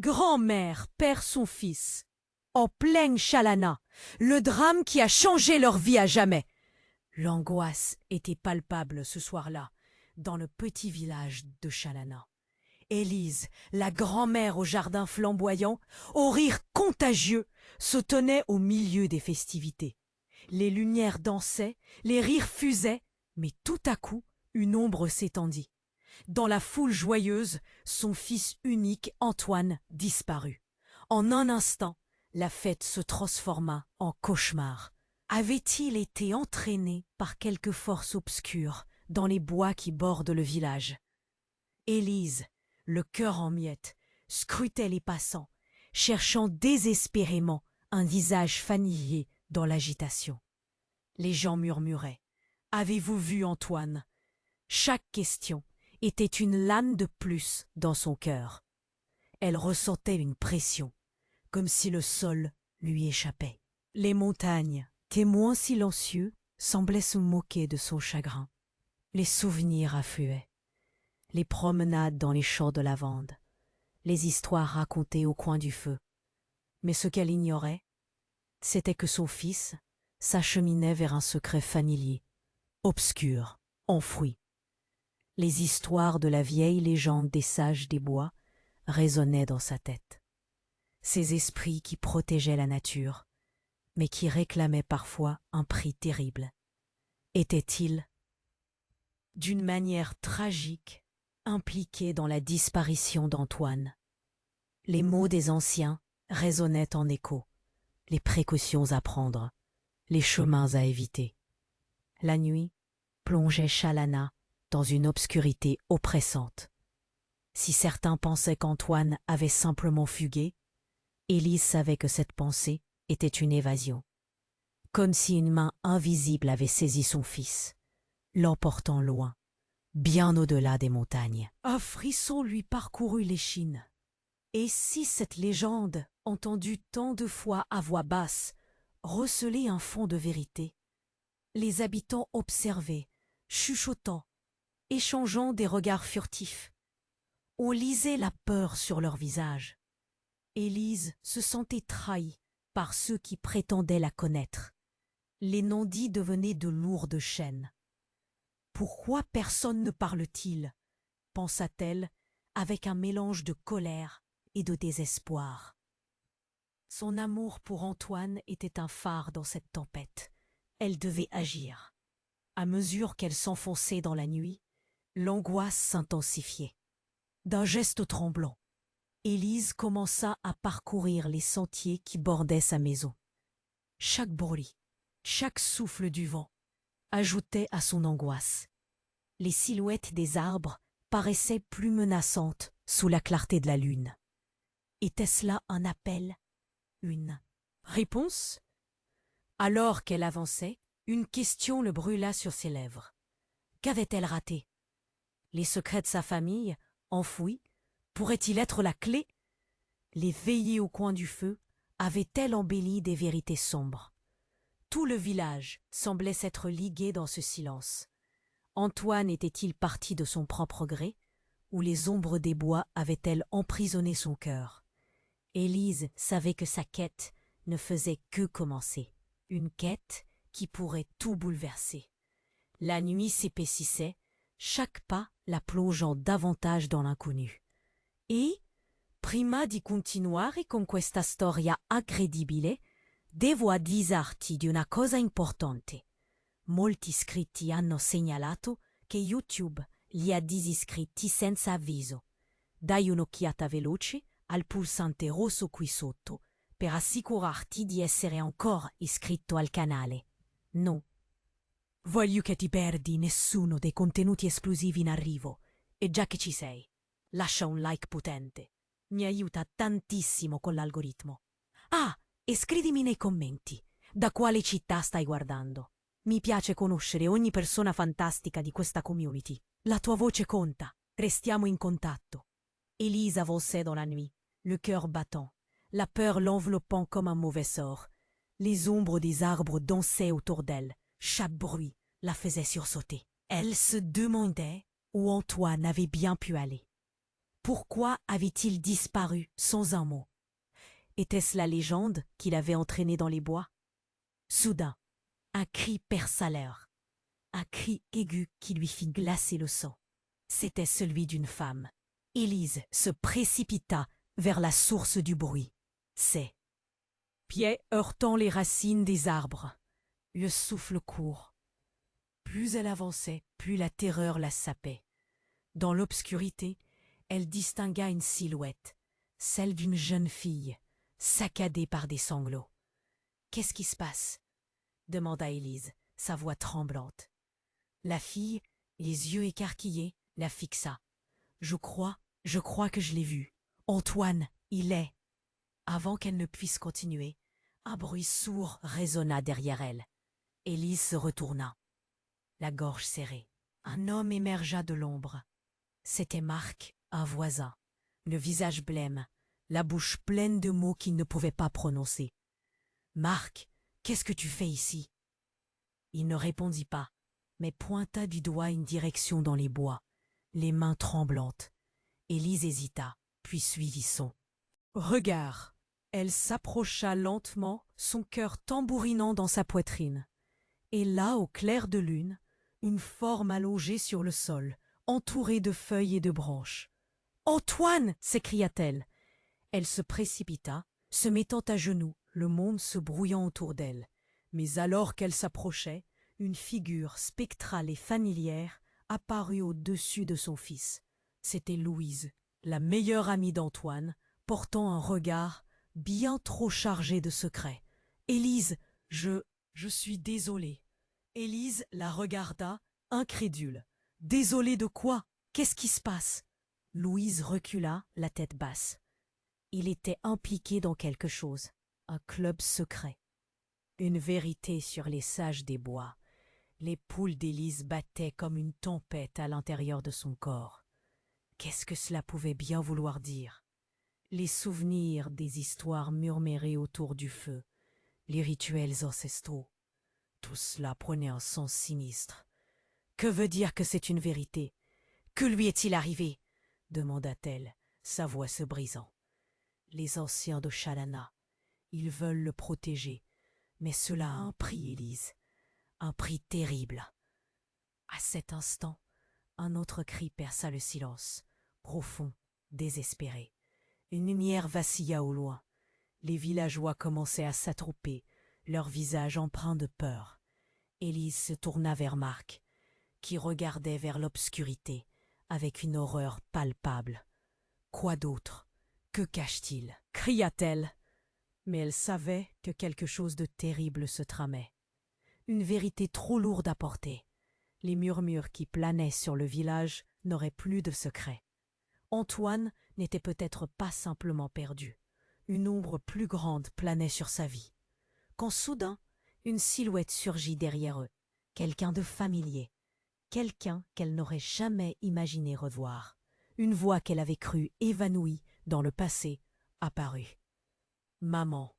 Grand-mère perd son fils. En pleine Chalana, le drame qui a changé leur vie à jamais. L'angoisse était palpable ce soir-là, dans le petit village de Chalana. Élise, la grand-mère au jardin flamboyant, au rire contagieux, se tenait au milieu des festivités. Les lumières dansaient, les rires fusaient, mais tout à coup, une ombre s'étendit. Dans la foule joyeuse, son fils unique, Antoine, disparut. En un instant, la fête se transforma en cauchemar. Avait-il été entraîné par quelque force obscure dans les bois qui bordent le village? Élise, le cœur en miettes, scrutait les passants, cherchant désespérément un visage familier dans l'agitation. Les gens murmuraient. « Avez-vous vu Antoine ?» Chaque question était une lame de plus dans son cœur. Elle ressentait une pression, comme si le sol lui échappait. Les montagnes, témoins silencieux, semblaient se moquer de son chagrin. Les souvenirs affluaient. Les promenades dans les champs de lavande, les histoires racontées au coin du feu. Mais ce qu'elle ignorait, c'était que son fils s'acheminait vers un secret familier, obscur, enfoui. Les histoires de la vieille légende des sages des bois résonnaient dans sa tête. Ces esprits qui protégeaient la nature, mais qui réclamaient parfois un prix terrible. Étaient-ils, d'une manière tragique, impliqués dans la disparition d'Antoine? Les mots des anciens résonnaient en écho, les précautions à prendre, les chemins à éviter. La nuit plongeait Chalana dans une obscurité oppressante. Si certains pensaient qu'Antoine avait simplement fugué, Élise savait que cette pensée était une évasion, comme si une main invisible avait saisi son fils, l'emportant loin, bien au-delà des montagnes. Un frisson lui parcourut l'échine. Et si cette légende, entendue tant de fois à voix basse, recelait un fond de vérité? Les habitants observaient, chuchotant, échangeant des regards furtifs. On lisait la peur sur leurs visages. Élise se sentait trahie par ceux qui prétendaient la connaître. Les non-dits devenaient de lourdes chaînes. Pourquoi personne ne parle-t-il? Pensa-t-elle, avec un mélange de colère et de désespoir. Son amour pour Antoine était un phare dans cette tempête. Elle devait agir. À mesure qu'elle s'enfonçait dans la nuit, l'angoisse s'intensifiait. D'un geste tremblant, Élise commença à parcourir les sentiers qui bordaient sa maison. Chaque bruit, chaque souffle du vent ajoutait à son angoisse. Les silhouettes des arbres paraissaient plus menaçantes sous la clarté de la lune. Était-ce là un appel? Une réponse? Alors qu'elle avançait, une question le brûla sur ses lèvres. Qu'avait-elle raté? Les secrets de sa famille, enfouis, pourraient-ils être la clé? Les veillées au coin du feu avaient-elles embelli des vérités sombres? Tout le village semblait s'être ligué dans ce silence. Antoine était-il parti de son propre gré, ou les ombres des bois avaient-elles emprisonné son cœur? Élise savait que sa quête ne faisait que commencer, une quête qui pourrait tout bouleverser. La nuit s'épaississait, chaque pas la plongeant davantage dans l'inconnu. Et, prima di continuare con questa storia incredibile, devo avvisarti di una cosa importante. Molti iscritti hanno segnalato che YouTube li ha disiscritti senza avviso. Dai un'occhiata veloce al pulsante rosso qui sotto per assicurarti di essere ancora iscritto al canale. No. Voglio che ti perdi nessuno dei contenuti esclusivi in arrivo e già che ci sei, lascia un like potente. Mi aiuta tantissimo con l'algoritmo. Ah, e scrivimi nei commenti da quale città stai guardando. Mi piace conoscere ogni persona fantastica di questa community. La tua voce conta. Restiamo in contatto. Élise avançait dans la nuit, le cœur battant, la peur l'enveloppant comme un mauvais sort. Les ombres des arbres dansaient autour d'elle, chaque bruit la faisait sursauter. Elle se demandait où Antoine avait bien pu aller. Pourquoi avait-il disparu sans un mot? Était-ce la légende qui l'avait entraîné dans les bois? Soudain, un cri perça l'air, un cri aigu qui lui fit glacer le sang. C'était celui d'une femme. Élise se précipita vers la source du bruit. Ses pieds heurtant les racines des arbres, le souffle court. Plus elle avançait, plus la terreur la sapait. Dans l'obscurité, elle distingua une silhouette, celle d'une jeune fille, saccadée par des sanglots. « Qu'est-ce qui se passe ?» demanda Élise, sa voix tremblante. La fille, les yeux écarquillés, la fixa. « Je crois que je l'ai vu. Antoine, il est. » Avant qu'elle ne puisse continuer, un bruit sourd résonna derrière elle. Élise se retourna, la gorge serrée. Un homme émergea de l'ombre. C'était Marc, un voisin, le visage blême, la bouche pleine de mots qu'il ne pouvait pas prononcer. « Marc, qu'est-ce que tu fais ici ?» Il ne répondit pas, mais pointa du doigt une direction dans les bois, les mains tremblantes. Élise hésita, puis suivit son regard. Elle s'approcha lentement, son cœur tambourinant dans sa poitrine. Et là, au clair de lune, une forme allongée sur le sol, entourée de feuilles et de branches. « Antoine !» s'écria-t-elle. Elle se précipita, se mettant à genoux, le monde se brouillant autour d'elle. Mais alors qu'elle s'approchait, une figure spectrale et familière apparut au-dessus de son fils. C'était Louise, la meilleure amie d'Antoine, portant un regard bien trop chargé de secrets. « Élise, je suis désolée. » Élise la regarda, incrédule. « Désolée de quoi? Qu'est-ce qui se passe ?» Louise recula, la tête basse. Il était impliqué dans quelque chose, un club secret. Une vérité sur les sages des bois. Les poules d'Élise battaient comme une tempête à l'intérieur de son corps. Qu'est-ce que cela pouvait bien vouloir dire? Les souvenirs des histoires murmurées autour du feu, les rituels ancestraux, tout cela prenait un sens sinistre. Que veut dire que c'est une vérité? Que lui est-il arrivé? Demanda-t-elle, sa voix se brisant. Les anciens de Chalana, ils veulent le protéger, mais cela a un prix, Élise, un prix terrible. À cet instant, un autre cri perça le silence, profond, désespéré. Une lumière vacilla au loin. Les villageois commençaient à s'attrouper, leurs visages empreints de peur. Élise se tourna vers Marc, qui regardait vers l'obscurité avec une horreur palpable. Quoi d'autre? Que cache-t-il? Cria-t-elle. Mais elle savait que quelque chose de terrible se tramait. Une vérité trop lourde à porter. Les murmures qui planaient sur le village n'auraient plus de secret. Antoine n'était peut-être pas simplement perdu. Une ombre plus grande planait sur sa vie. Quand soudain, une silhouette surgit derrière eux. Quelqu'un de familier. Quelqu'un qu'elle n'aurait jamais imaginé revoir. Une voix qu'elle avait crue évanouie dans le passé apparut. Maman.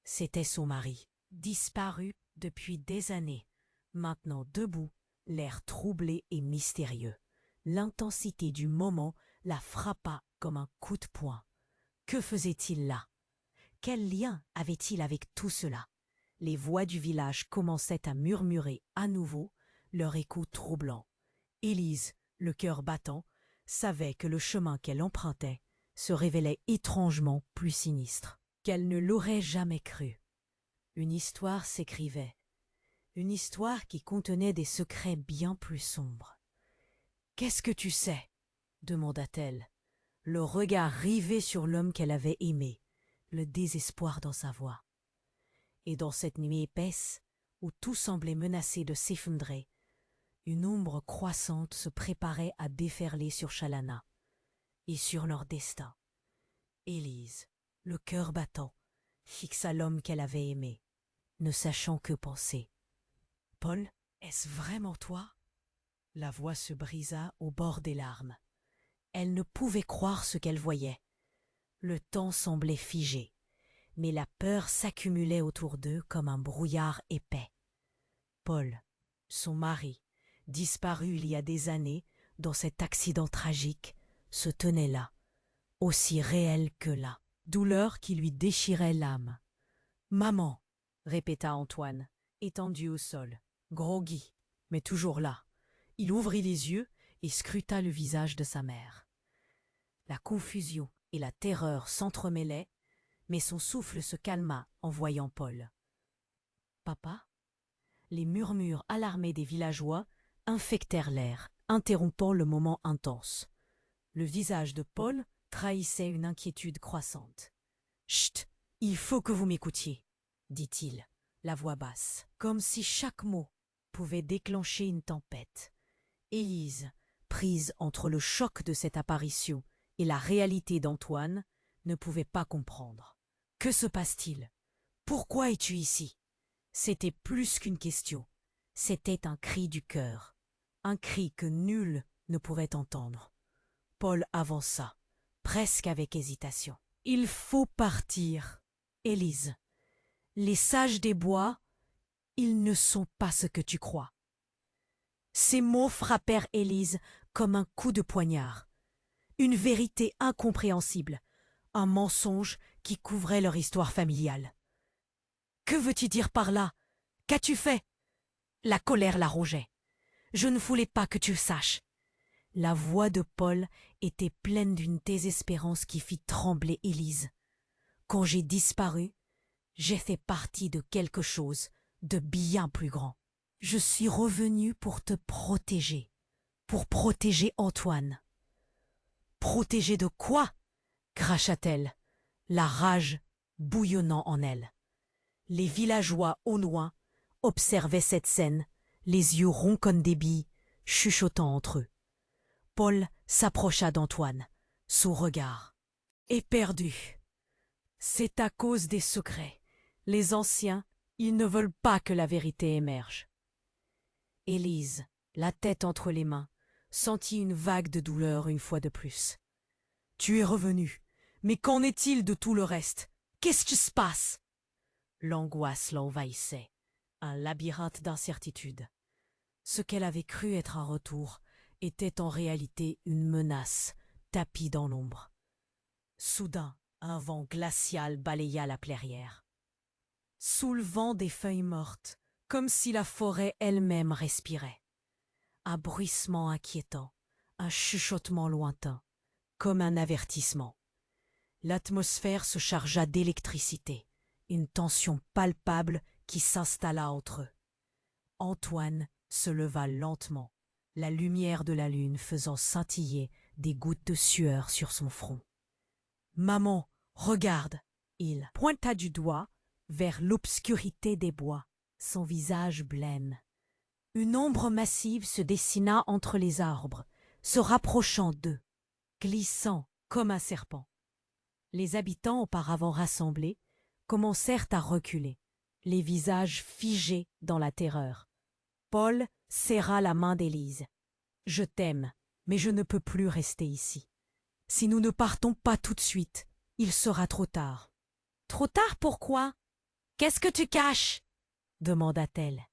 C'était son mari, disparu depuis des années, maintenant debout, l'air troublé et mystérieux. L'intensité du moment la frappa comme un coup de poing. Que faisait-il là? Quel lien avait-il avec tout cela? Les voix du village commençaient à murmurer à nouveau, leur écho troublant. Élise, le cœur battant, savait que le chemin qu'elle empruntait se révélait étrangement plus sinistre qu'elle ne l'aurait jamais cru. Une histoire s'écrivait, une histoire qui contenait des secrets bien plus sombres. « Qu'est-ce que tu sais ?» demanda-t-elle, le regard rivé sur l'homme qu'elle avait aimé, le désespoir dans sa voix. Et dans cette nuit épaisse, où tout semblait menacé de s'effondrer, une ombre croissante se préparait à déferler sur Chalana et sur leur destin. Élise, le cœur battant, fixa l'homme qu'elle avait aimé, ne sachant que penser. « Paul, est-ce vraiment toi ?» La voix se brisa au bord des larmes. Elle ne pouvait croire ce qu'elle voyait. Le temps semblait figé, mais la peur s'accumulait autour d'eux comme un brouillard épais. Paul, son mari, disparu il y a des années dans cet accident tragique, se tenait là, aussi réelle que là, douleur qui lui déchirait l'âme. « Maman !» répéta Antoine, étendu au sol, groggy, mais toujours là. Il ouvrit les yeux et scruta le visage de sa mère. La confusion et la terreur s'entremêlaient, mais son souffle se calma en voyant Paul. « Papa ?» Les murmures alarmés des villageois infectèrent l'air, interrompant le moment intense. Le visage de Paul trahissait une inquiétude croissante. « Chut, il faut que vous m'écoutiez, » dit-il, la voix basse, comme si chaque mot pouvait déclencher une tempête. Élise, prise entre le choc de cette apparition et la réalité d'Antoine, ne pouvait pas comprendre. « Que se passe-t-il? Pourquoi es-tu ici ?» C'était plus qu'une question. C'était un cri du cœur, un cri que nul ne pouvait entendre. Paul avança, presque avec hésitation. « Il faut partir, Élise. Les sages des bois, ils ne sont pas ce que tu crois. » Ces mots frappèrent Élise comme un coup de poignard. Une vérité incompréhensible, un mensonge qui couvrait leur histoire familiale. « Que veux-tu dire par là? Qu'as-tu fait ?» La colère la rongeait. « Je ne voulais pas que tu saches. » La voix de Paul était pleine d'une désespérance qui fit trembler Élise. « Quand j'ai disparu, j'ai fait partie de quelque chose de bien plus grand. Je suis revenue pour te protéger, pour protéger Antoine. »« Protéger de quoi ?» cracha-t-elle, la rage bouillonnant en elle. Les villageois au loin observaient cette scène, les yeux ronds comme des billes, chuchotant entre eux. Paul s'approcha d'Antoine, son regard éperdu. « C'est à cause des secrets. Les anciens, ils ne veulent pas que la vérité émerge. » Élise, la tête entre les mains, sentit une vague de douleur une fois de plus. « Tu es revenu, mais qu'en est-il de tout le reste? Qu'est-ce qui se passe ?» L'angoisse l'envahissait, un labyrinthe d'incertitudes. Ce qu'elle avait cru être un retour était en réalité une menace, tapie dans l'ombre. Soudain, un vent glacial balaya la clairière, soulevant des feuilles mortes, comme si la forêt elle-même respirait. Un bruissement inquiétant, un chuchotement lointain, comme un avertissement. L'atmosphère se chargea d'électricité, une tension palpable qui s'installa entre eux. Antoine se leva lentement, la lumière de la lune faisant scintiller des gouttes de sueur sur son front. « Maman, regarde !» Il pointa du doigt vers l'obscurité des bois, son visage blême. Une ombre massive se dessina entre les arbres, se rapprochant d'eux, glissant comme un serpent. Les habitants auparavant rassemblés commencèrent à reculer, les visages figés dans la terreur. Paul serra la main d'Élise. « Je t'aime, mais je ne peux plus rester ici. Si nous ne partons pas tout de suite, il sera trop tard. »« Trop tard pourquoi? Qu'est-ce que tu caches ?» demanda-t-elle,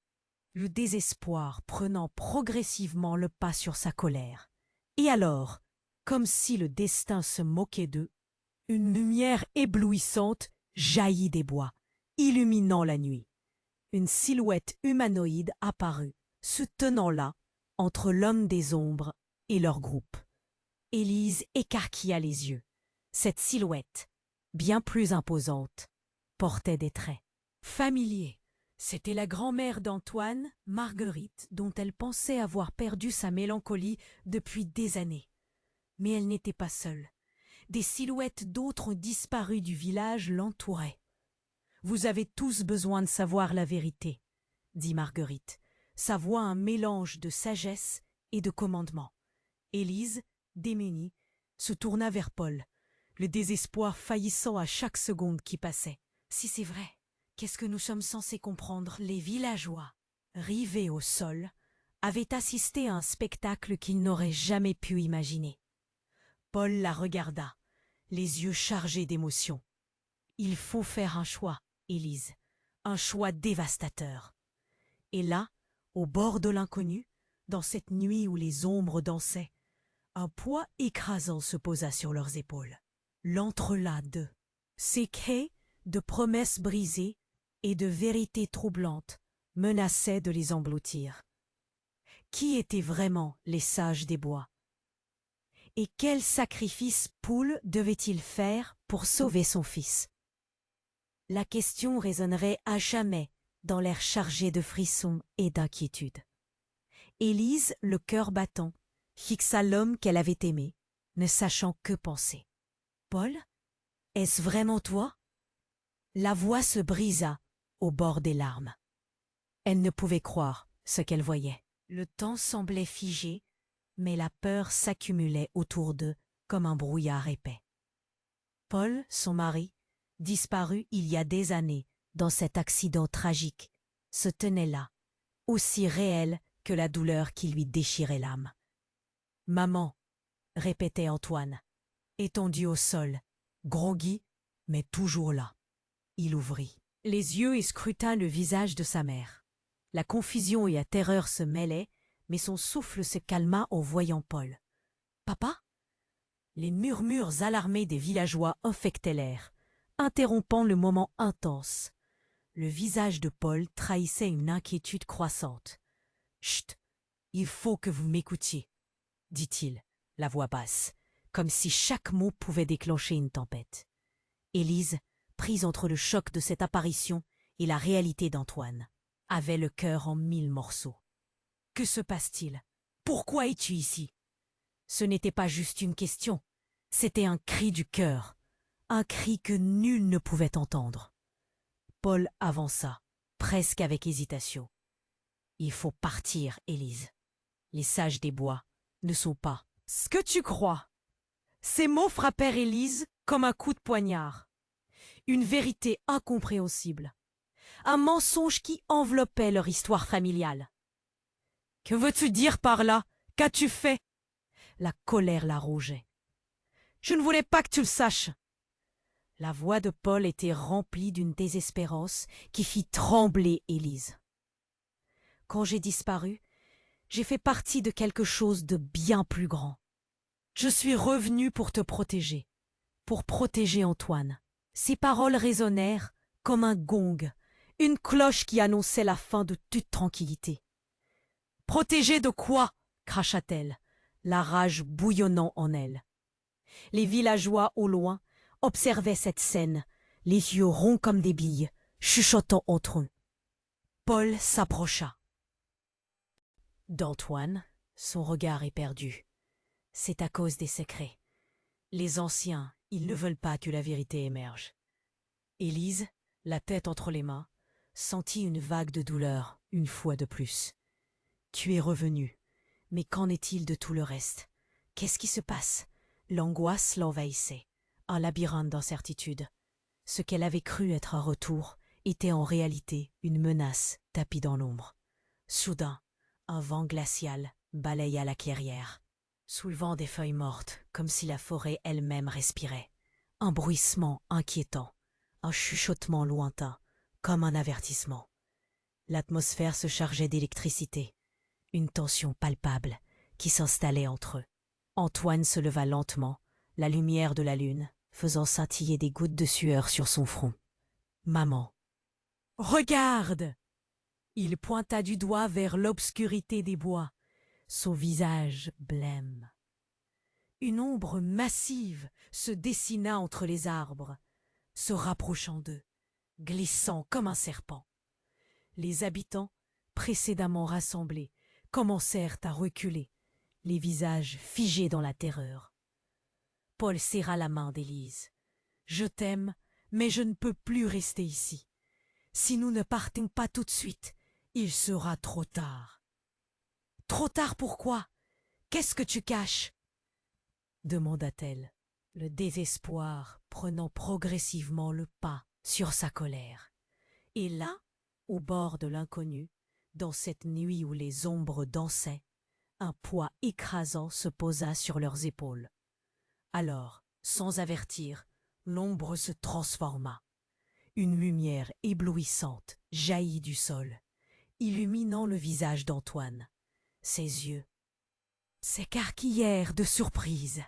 le désespoir prenant progressivement le pas sur sa colère. Et alors, comme si le destin se moquait d'eux, une lumière éblouissante jaillit des bois, illuminant la nuit. Une silhouette humanoïde apparut, se tenant là, entre l'homme des ombres et leur groupe. Élise écarquilla les yeux. Cette silhouette, bien plus imposante, portait des traits familiers. C'était la grand-mère d'Antoine, Marguerite, dont elle pensait avoir perdu sa mélancolie depuis des années. Mais elle n'était pas seule. Des silhouettes d'autres disparus du village l'entouraient. « Vous avez tous besoin de savoir la vérité, » dit Marguerite, sa voix un mélange de sagesse et de commandement. Élise, démunie, se tourna vers Paul, le désespoir faillissant à chaque seconde qui passait. « Si c'est vrai, qu'est-ce que nous sommes censés comprendre ?» Les villageois, rivés au sol, avaient assisté à un spectacle qu'ils n'auraient jamais pu imaginer. Paul la regarda, les yeux chargés d'émotion. « Il faut faire un choix, Élise, un choix dévastateur. » Et là, au bord de l'inconnu, dans cette nuit où les ombres dansaient, Un poids écrasant se posa sur leurs épaules. L'entrelac d'eux, séqué de promesses brisées et de vérités troublantes, menaçait de les engloutir. Qui étaient vraiment les sages des bois? Et quel sacrifice Poule devait-il faire pour sauver son fils? La question résonnerait à jamais dans l'air chargé de frissons et d'inquiétude. Élise, le cœur battant, fixa l'homme qu'elle avait aimé, ne sachant que penser. « Paul, est-ce vraiment toi ?» La voix se brisa au bord des larmes. Elle ne pouvait croire ce qu'elle voyait. Le temps semblait figé, mais la peur s'accumulait autour d'eux comme un brouillard épais. Paul, son mari, disparu il y a des années dans cet accident tragique, se tenait là, aussi réel que la douleur qui lui déchirait l'âme. « Maman !» répétait Antoine, étendu au sol, groggy, mais toujours là. Il ouvrit les yeux et scruta le visage de sa mère. La confusion et la terreur se mêlaient, mais son souffle se calma en voyant Paul. « Papa ?» Les murmures alarmés des villageois infectaient l'air, interrompant le moment intense. Le visage de Paul trahissait une inquiétude croissante. « Chut, il faut que vous m'écoutiez, » dit-il, la voix basse, comme si chaque mot pouvait déclencher une tempête. Élise, prise entre le choc de cette apparition et la réalité d'Antoine, avait le cœur en 1000 morceaux. Que se passe-t-il? Pourquoi es-tu ici? Ce n'était pas juste une question, c'était un cri du cœur, un cri que nul ne pouvait entendre. Paul avança, presque avec hésitation. « Il faut partir, Élise. Les sages des bois ne sont pas ce que tu crois. » Ces mots frappèrent Élise comme un coup de poignard. Une vérité incompréhensible, un mensonge qui enveloppait leur histoire familiale. « Que veux-tu dire par là? Qu'as-tu fait ?» La colère la rongeait. « Je ne voulais pas que tu le saches. » La voix de Paul était remplie d'une désespérance qui fit trembler Élise. « Quand j'ai disparu, j'ai fait partie de quelque chose de bien plus grand. Je suis revenu pour te protéger, pour protéger Antoine. » Ces paroles résonnèrent comme un gong, une cloche qui annonçait la fin de toute tranquillité. « Protéger de quoi ?» cracha-t-elle, la rage bouillonnant en elle. Les villageois au loin observaient cette scène, les yeux ronds comme des billes, chuchotant entre eux. Paul s'approcha. D'Antoine, son regard éperdu. C'est à cause des secrets. Les anciens, ils ne veulent pas que la vérité émerge. Élise, la tête entre les mains, sentit une vague de douleur une fois de plus. Tu es revenu, mais qu'en est-il de tout le reste? Qu'est-ce qui se passe? L'angoisse l'envahissait, un labyrinthe d'incertitude. Ce qu'elle avait cru être un retour était en réalité une menace tapie dans l'ombre. Soudain, un vent glacial balaya la clairière, soulevant des feuilles mortes comme si la forêt elle-même respirait. Un bruissement inquiétant, un chuchotement lointain, comme un avertissement. L'atmosphère se chargeait d'électricité, une tension palpable qui s'installait entre eux. Antoine se leva lentement, la lumière de la lune faisant scintiller des gouttes de sueur sur son front. « Maman, regarde !» Il pointa du doigt vers l'obscurité des bois, son visage blême. Une ombre massive se dessina entre les arbres, se rapprochant d'eux, glissant comme un serpent. Les habitants, précédemment rassemblés, commencèrent à reculer, les visages figés dans la terreur. Paul serra la main d'Élise. « Je t'aime, mais je ne peux plus rester ici. Si nous ne partons pas tout de suite, il sera trop tard. »« Trop tard pourquoi? Qu'est-ce que tu caches ?» demanda-t-elle, le désespoir prenant progressivement le pas sur sa colère. Et là, au bord de l'inconnu, dans cette nuit où les ombres dansaient, un poids écrasant se posa sur leurs épaules. Alors, sans avertir, l'ombre se transforma. Une lumière éblouissante jaillit du sol, illuminant le visage d'Antoine. Ses yeux, s'écarquillèrent de surprise.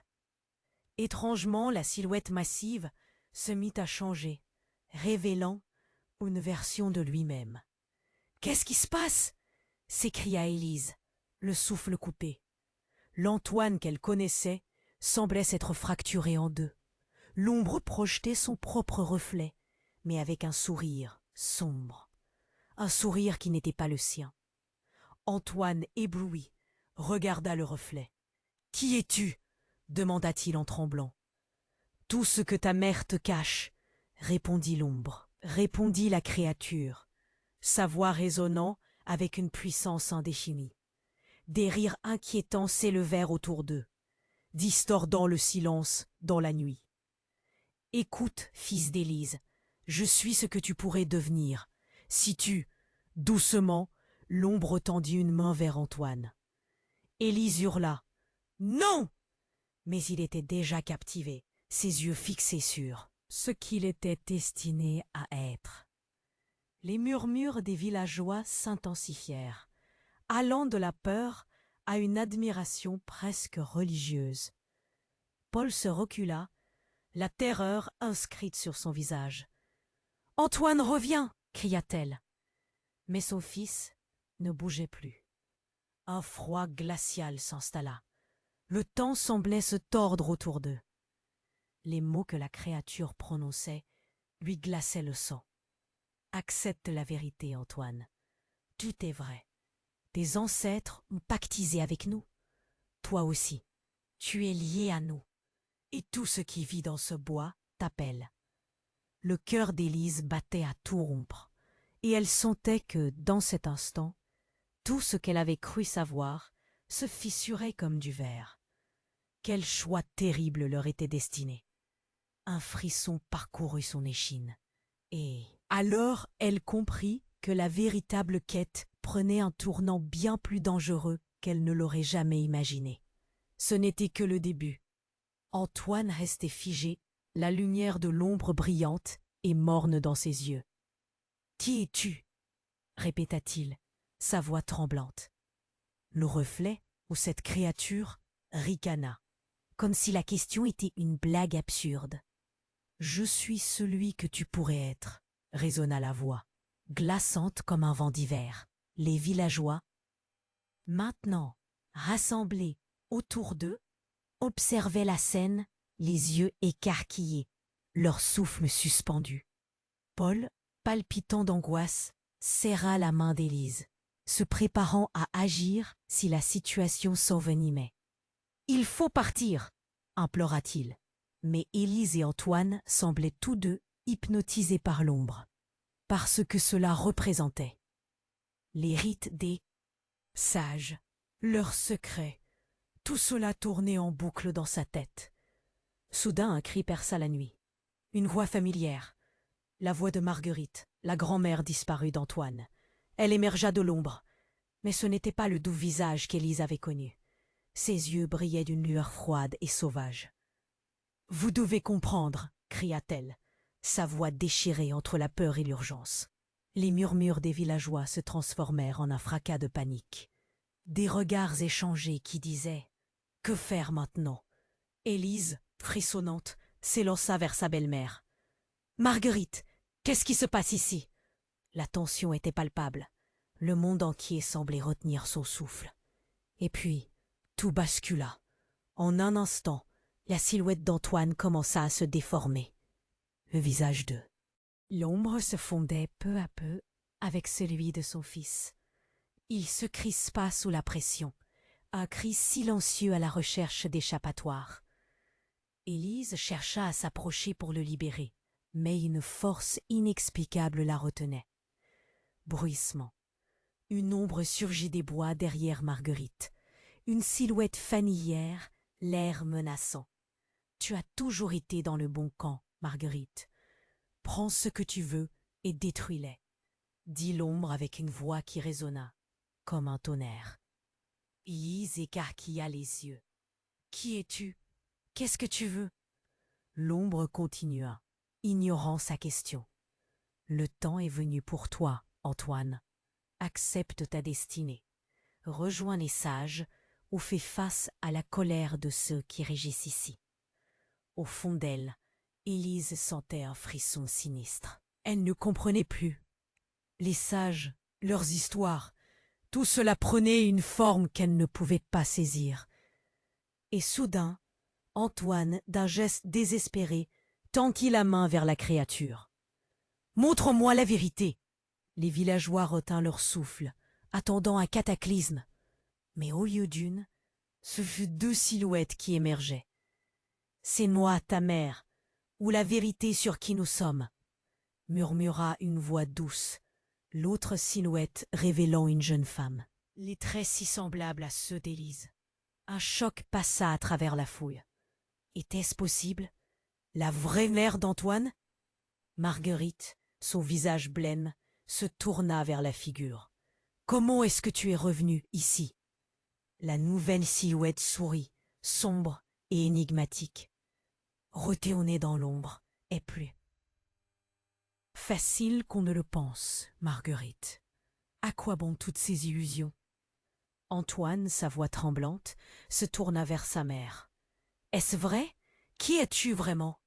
Étrangement, la silhouette massive se mit à changer, révélant une version de lui-même. « Qu'est-ce qui se passe ?» s'écria Élise, le souffle coupé. L'Antoine qu'elle connaissait semblait s'être fracturé en deux. L'ombre projetait son propre reflet, mais avec un sourire sombre. Un sourire qui n'était pas le sien. Antoine, ébloui, regarda le reflet. « Qui es-tu » demanda-t-il en tremblant. « Tout ce que ta mère te cache, » répondit l'ombre, répondit la créature, sa voix résonnant avec une puissance indéfinie. Des rires inquiétants s'élevèrent autour d'eux, distordant le silence dans la nuit. « Écoute, fils d'Élise, je suis ce que tu pourrais devenir, si tu, doucement, » l'ombre tendit une main vers Antoine. Élise hurla. « Non !» Mais il était déjà captivé, ses yeux fixés sur ce qu'il était destiné à être. Les murmures des villageois s'intensifièrent, allant de la peur à une admiration presque religieuse. Paul se recula, la terreur inscrite sur son visage. « Antoine revient !» cria-t-elle. Mais son fils ne bougeait plus. Un froid glacial s'installa. Le temps semblait se tordre autour d'eux. Les mots que la créature prononçait lui glaçaient le sang. « Accepte la vérité, Antoine. Tout est vrai. Tes ancêtres ont pactisé avec nous. Toi aussi, tu es lié à nous. Et tout ce qui vit dans ce bois t'appelle. » Le cœur d'Élise battait à tout rompre, et elle sentait que, dans cet instant, tout ce qu'elle avait cru savoir se fissurait comme du verre. Quel choix terrible leur était destiné. Un frisson parcourut son échine, et alors elle comprit que la véritable quête prenait un tournant bien plus dangereux qu'elle ne l'aurait jamais imaginé. Ce n'était que le début. Antoine restait figé, la lumière de l'ombre brillante et morne dans ses yeux. « Qui es-tu » répéta-t-il, sa voix tremblante. Le reflet, ou cette créature, ricana, comme si la question était une blague absurde. « Je suis celui que tu pourrais être » résonna la voix, glaçante comme un vent d'hiver. Les villageois, maintenant rassemblés autour d'eux, observaient la scène, les yeux écarquillés, leur souffle suspendu. Paul, palpitant d'angoisse, serra la main d'Élise, se préparant à agir si la situation s'envenimait. « Il faut partir !» implora-t-il. Mais Élise et Antoine semblaient tous deux hypnotisés par l'ombre, par ce que cela représentait. Les rites des sages, leurs secrets, tout cela tournait en boucle dans sa tête. Soudain, un cri perça la nuit. Une voix familière, la voix de Marguerite, la grand-mère disparue d'Antoine. Elle émergea de l'ombre, mais ce n'était pas le doux visage qu'Élise avait connu. Ses yeux brillaient d'une lueur froide et sauvage. « Vous devez comprendre !» cria-t-elle, sa voix déchirée entre la peur et l'urgence. Les murmures des villageois se transformèrent en un fracas de panique. Des regards échangés qui disaient « Que faire maintenant ?» Élise, frissonnante, s'élança vers sa belle-mère. « Marguerite, qu'est-ce qui se passe ici ?» La tension était palpable. Le monde entier semblait retenir son souffle. Et puis, tout bascula. En un instant, la silhouette d'Antoine commença à se déformer. Le visage de l'ombre se fondait peu à peu avec celui de son fils. Il se crispa sous la pression, un cri silencieux à la recherche d'échappatoire. Élise chercha à s'approcher pour le libérer, mais une force inexplicable la retenait. Bruissement. Une ombre surgit des bois derrière Marguerite. Une silhouette familière, l'air menaçant. « Tu as toujours été dans le bon camp, Marguerite. Prends ce que tu veux et détruis-les, » dit l'ombre avec une voix qui résonna, comme un tonnerre. Élise écarquilla les yeux. « Qui es-tu ? Qu'est-ce que tu veux ?» L'ombre continua, ignorant sa question. « Le temps est venu pour toi, Antoine. Accepte ta destinée. Rejoins les sages ou fait face à la colère de ceux qui régissent ici. Au fond d'elle, Élise sentait un frisson sinistre. Elle ne comprenait plus. Les sages, leurs histoires, tout cela prenait une forme qu'elle ne pouvait pas saisir. Et soudain, Antoine, d'un geste désespéré, tendit la main vers la créature. « Montre-moi la vérité !» Les villageois retinrent leur souffle, attendant un cataclysme. Mais au lieu d'une, ce fut deux silhouettes qui émergeaient. « C'est moi, ta mère, ou la vérité sur qui nous sommes !» murmura une voix douce, l'autre silhouette révélant une jeune femme. Les traits si semblables à ceux d'Élise. Un choc passa à travers la foule. Était-ce possible? La vraie mère d'Antoine? Marguerite, son visage blême, se tourna vers la figure. « Comment est-ce que tu es revenue ici ?» La nouvelle silhouette sourit, sombre et énigmatique. « Retourner dans l'ombre est plus facile qu'on ne le pense, Marguerite. À quoi bon toutes ces illusions ?» Antoine, sa voix tremblante, se tourna vers sa mère. « Est-ce vrai? Qui es-tu vraiment ?»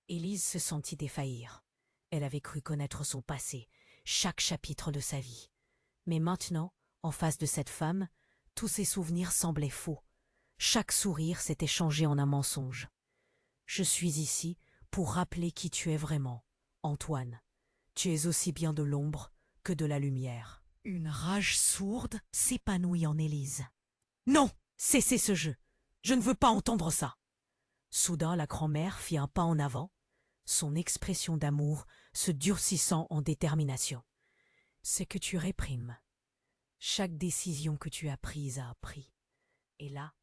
Élise se sentit défaillir. Elle avait cru connaître son passé, chaque chapitre de sa vie. Mais maintenant, en face de cette femme, tous ses souvenirs semblaient faux. Chaque sourire s'était changé en un mensonge. « Je suis ici pour rappeler qui tu es vraiment, Antoine. Tu es aussi bien de l'ombre que de la lumière. » Une rage sourde s'épanouit en Élise. « Non, cessez ce jeu. Je ne veux pas entendre ça. » Soudain, la grand-mère fit un pas en avant, son expression d'amour se durcissant en détermination. « C'est que tu réprimes. Chaque décision que tu as prise a un prix. » Et là,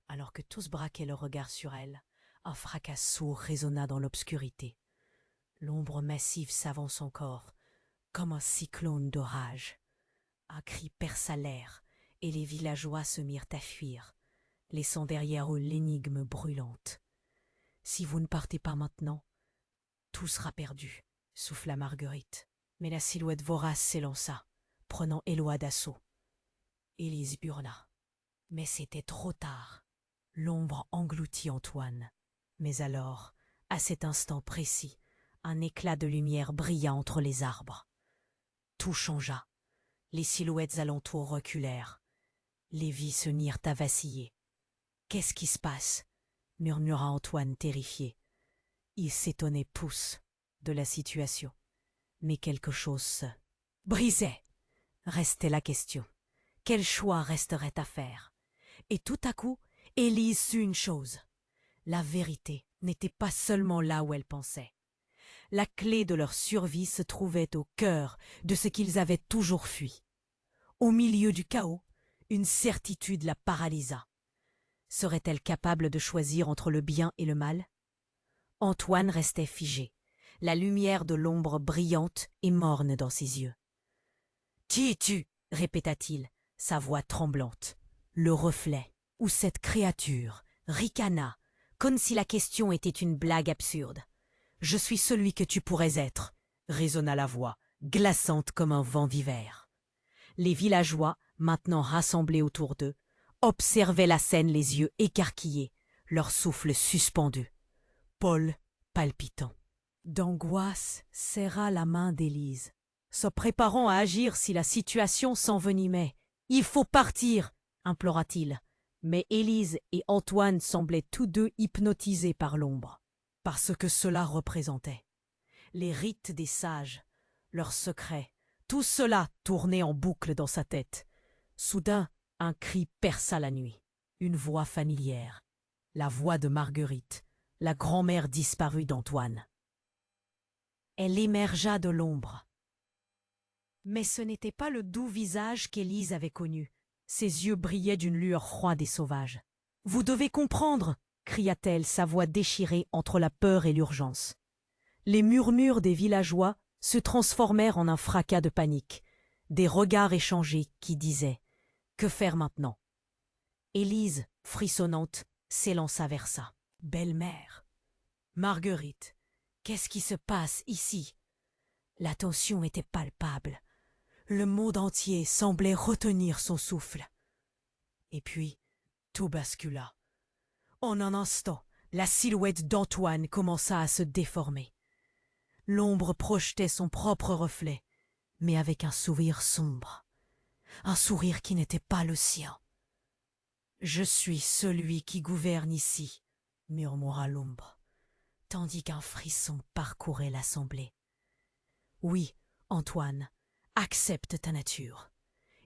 alors que tous braquaient leur regard sur elle, un fracas sourd résonna dans l'obscurité. L'ombre massive s'avance encore, comme un cyclone d'orage. Un cri perça l'air, et les villageois se mirent à fuir, laissant derrière eux l'énigme brûlante. « Si vous ne partez pas maintenant, tout sera perdu, » souffla Marguerite. Mais la silhouette vorace s'élança, prenant Éloi d'assaut. Élise hurla. Mais c'était trop tard. L'ombre engloutit Antoine. Mais alors, à cet instant précis, un éclat de lumière brilla entre les arbres. Tout changea. Les silhouettes alentour reculèrent. Les vies se mirent à vaciller. « Qu'est-ce qui se passe ?» murmura Antoine terrifié. Il s'étonnait pouce de la situation. Mais quelque chose se brisait. Restait la question. Quel choix resterait à faire? Et tout à coup, Élise sut une chose. La vérité n'était pas seulement là où elle pensait. La clé de leur survie se trouvait au cœur de ce qu'ils avaient toujours fui. Au milieu du chaos, une certitude la paralysa. Serait-elle capable de choisir entre le bien et le mal? Antoine restait figé, la lumière de l'ombre brillante et morne dans ses yeux. « Qui es-tu » répéta-t-il, sa voix tremblante. Le reflet, ou cette créature, ricana, comme si la question était une blague absurde. « Je suis celui que tu pourrais être » résonna la voix, glaçante comme un vent d'hiver. Les villageois, maintenant rassemblés autour d'eux, observaient la scène les yeux écarquillés, leur souffle suspendu. Paul, palpitant, d'angoisse, serra la main d'Élise, se préparant à agir si la situation s'envenimait. « Il faut partir !» implora-t-il. Mais Élise et Antoine semblaient tous deux hypnotisés par l'ombre, par ce que cela représentait. Les rites des sages, leurs secrets, tout cela tournait en boucle dans sa tête. Soudain, un cri perça la nuit. Une voix familière. La voix de Marguerite, la grand-mère disparue d'Antoine. Elle émergea de l'ombre. Mais ce n'était pas le doux visage qu'Élise avait connu. Ses yeux brillaient d'une lueur froide et sauvage. « Vous devez comprendre !» cria-t-elle, sa voix déchirée entre la peur et l'urgence. Les murmures des villageois se transformèrent en un fracas de panique, des regards échangés qui disaient « Que faire maintenant ?» Élise, frissonnante, s'élança vers ça. « Belle-mère !»« Marguerite, qu'est-ce qui se passe ici ?» La tension était palpable. Le monde entier semblait retenir son souffle. Et puis, Tout bascula. En un instant, la silhouette d'Antoine commença à se déformer. L'ombre projetait son propre reflet, mais avec un sourire sombre. Un sourire qui n'était pas le sien. « Je suis celui qui gouverne ici, » murmura l'ombre, tandis qu'un frisson parcourait l'assemblée. « Oui, Antoine, accepte ta nature.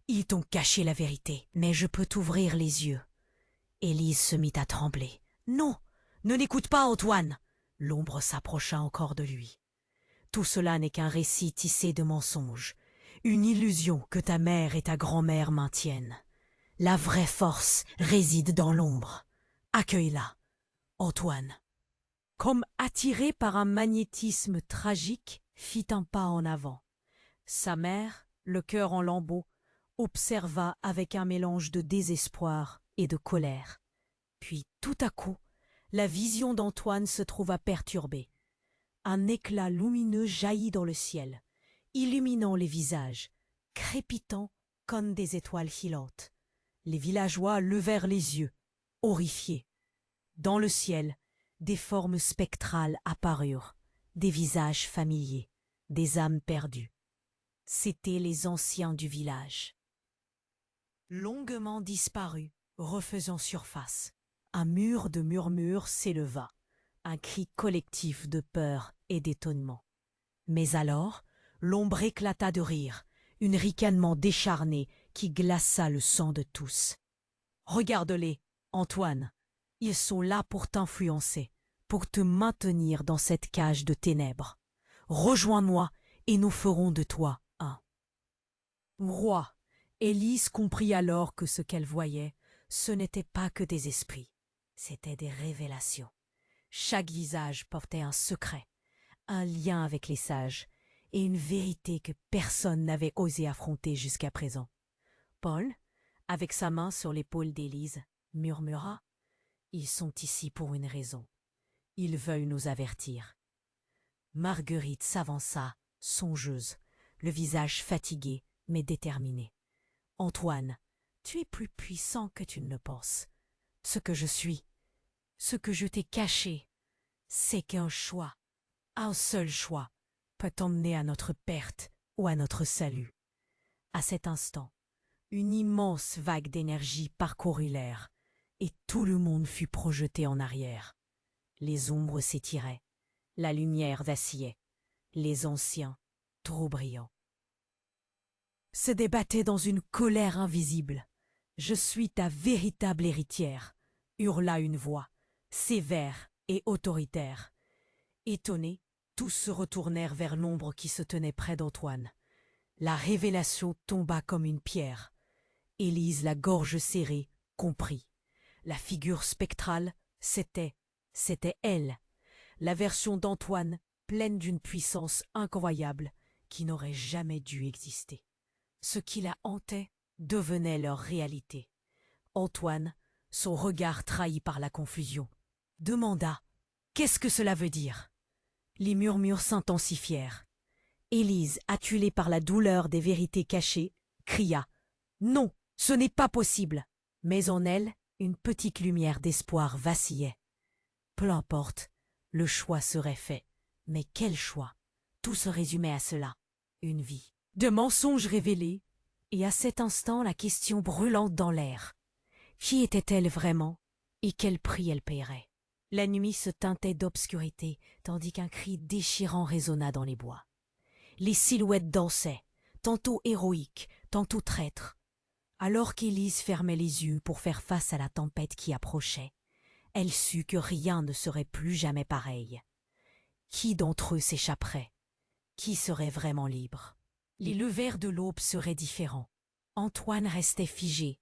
Ils t'ont caché la vérité, mais je peux t'ouvrir les yeux. » Élise se mit à trembler. « Non, ne l'écoute pas, Antoine !» L'ombre s'approcha encore de lui. « Tout cela n'est qu'un récit tissé de mensonges, une illusion que ta mère et ta grand-mère maintiennent. La vraie force réside dans l'ombre. Accueille-la, Antoine. » Comme attiré par un magnétisme tragique, fit un pas en avant. Sa mère, le cœur en lambeaux, observa avec un mélange de désespoir et de colère. Puis, tout à coup, la vision d'Antoine se trouva perturbée. Un éclat lumineux jaillit dans le ciel, illuminant les visages, crépitant comme des étoiles filantes. Les villageois levèrent les yeux, horrifiés. Dans le ciel, des formes spectrales apparurent, des visages familiers, des âmes perdues. C'étaient les anciens du village. Longuement disparus, refaisant surface, un mur de murmures s'éleva, un cri collectif de peur et d'étonnement. Mais alors, l'ombre éclata de rire, un ricanement décharné qui glaça le sang de tous. « Regarde-les, Antoine, ils sont là pour t'influencer, pour te maintenir dans cette cage de ténèbres. Rejoins-moi et nous ferons de toi un. » Roi, Élise comprit alors que ce qu'elle voyait, ce n'était pas que des esprits, c'étaient des révélations. Chaque visage portait un secret, un lien avec les sages, et une vérité que personne n'avait osé affronter jusqu'à présent. Paul, avec sa main sur l'épaule d'Élise, murmura « Ils sont ici pour une raison. Ils veulent nous avertir. » Marguerite s'avança, songeuse, le visage fatigué mais déterminé. « Antoine, tu es plus puissant que tu ne le penses. Ce que je suis, ce que je t'ai caché, c'est qu'un choix, un seul choix, peut emmener à notre perte ou à notre salut. » À cet instant, une immense vague d'énergie parcourut l'air, et tout le monde fut projeté en arrière. Les ombres s'étiraient, la lumière vacillait, les anciens, trop brillants, se débattaient dans une colère invisible. « Je suis ta véritable héritière !» hurla une voix, sévère et autoritaire. Étonnés, tous se retournèrent vers l'ombre qui se tenait près d'Antoine. La révélation tomba comme une pierre. Élise, la gorge serrée, comprit. La figure spectrale, c'était elle, la version d'Antoine, pleine d'une puissance incroyable qui n'aurait jamais dû exister. Ce qui la hantait devenait leur réalité. Antoine, son regard trahi par la confusion, demanda « Qu'est-ce que cela veut dire ?» Les murmures s'intensifièrent. Élise, acculée par la douleur des vérités cachées, cria « Non, ce n'est pas possible !» Mais en elle, une petite lumière d'espoir vacillait. Peu importe, le choix serait fait. Mais quel choix? Tout se résumait à cela, une vie. De mensonges révélés, et à cet instant la question brûlante dans l'air. Qui était-elle vraiment, et quel prix elle paierait? La nuit se teintait d'obscurité, tandis qu'un cri déchirant résonna dans les bois. Les silhouettes dansaient, tantôt héroïques, tantôt traîtres. Alors qu'Élise fermait les yeux pour faire face à la tempête qui approchait, elle sut que rien ne serait plus jamais pareil. Qui d'entre eux s'échapperait? Qui serait vraiment libre? Les levers de l'aube seraient différents. Antoine restait figé,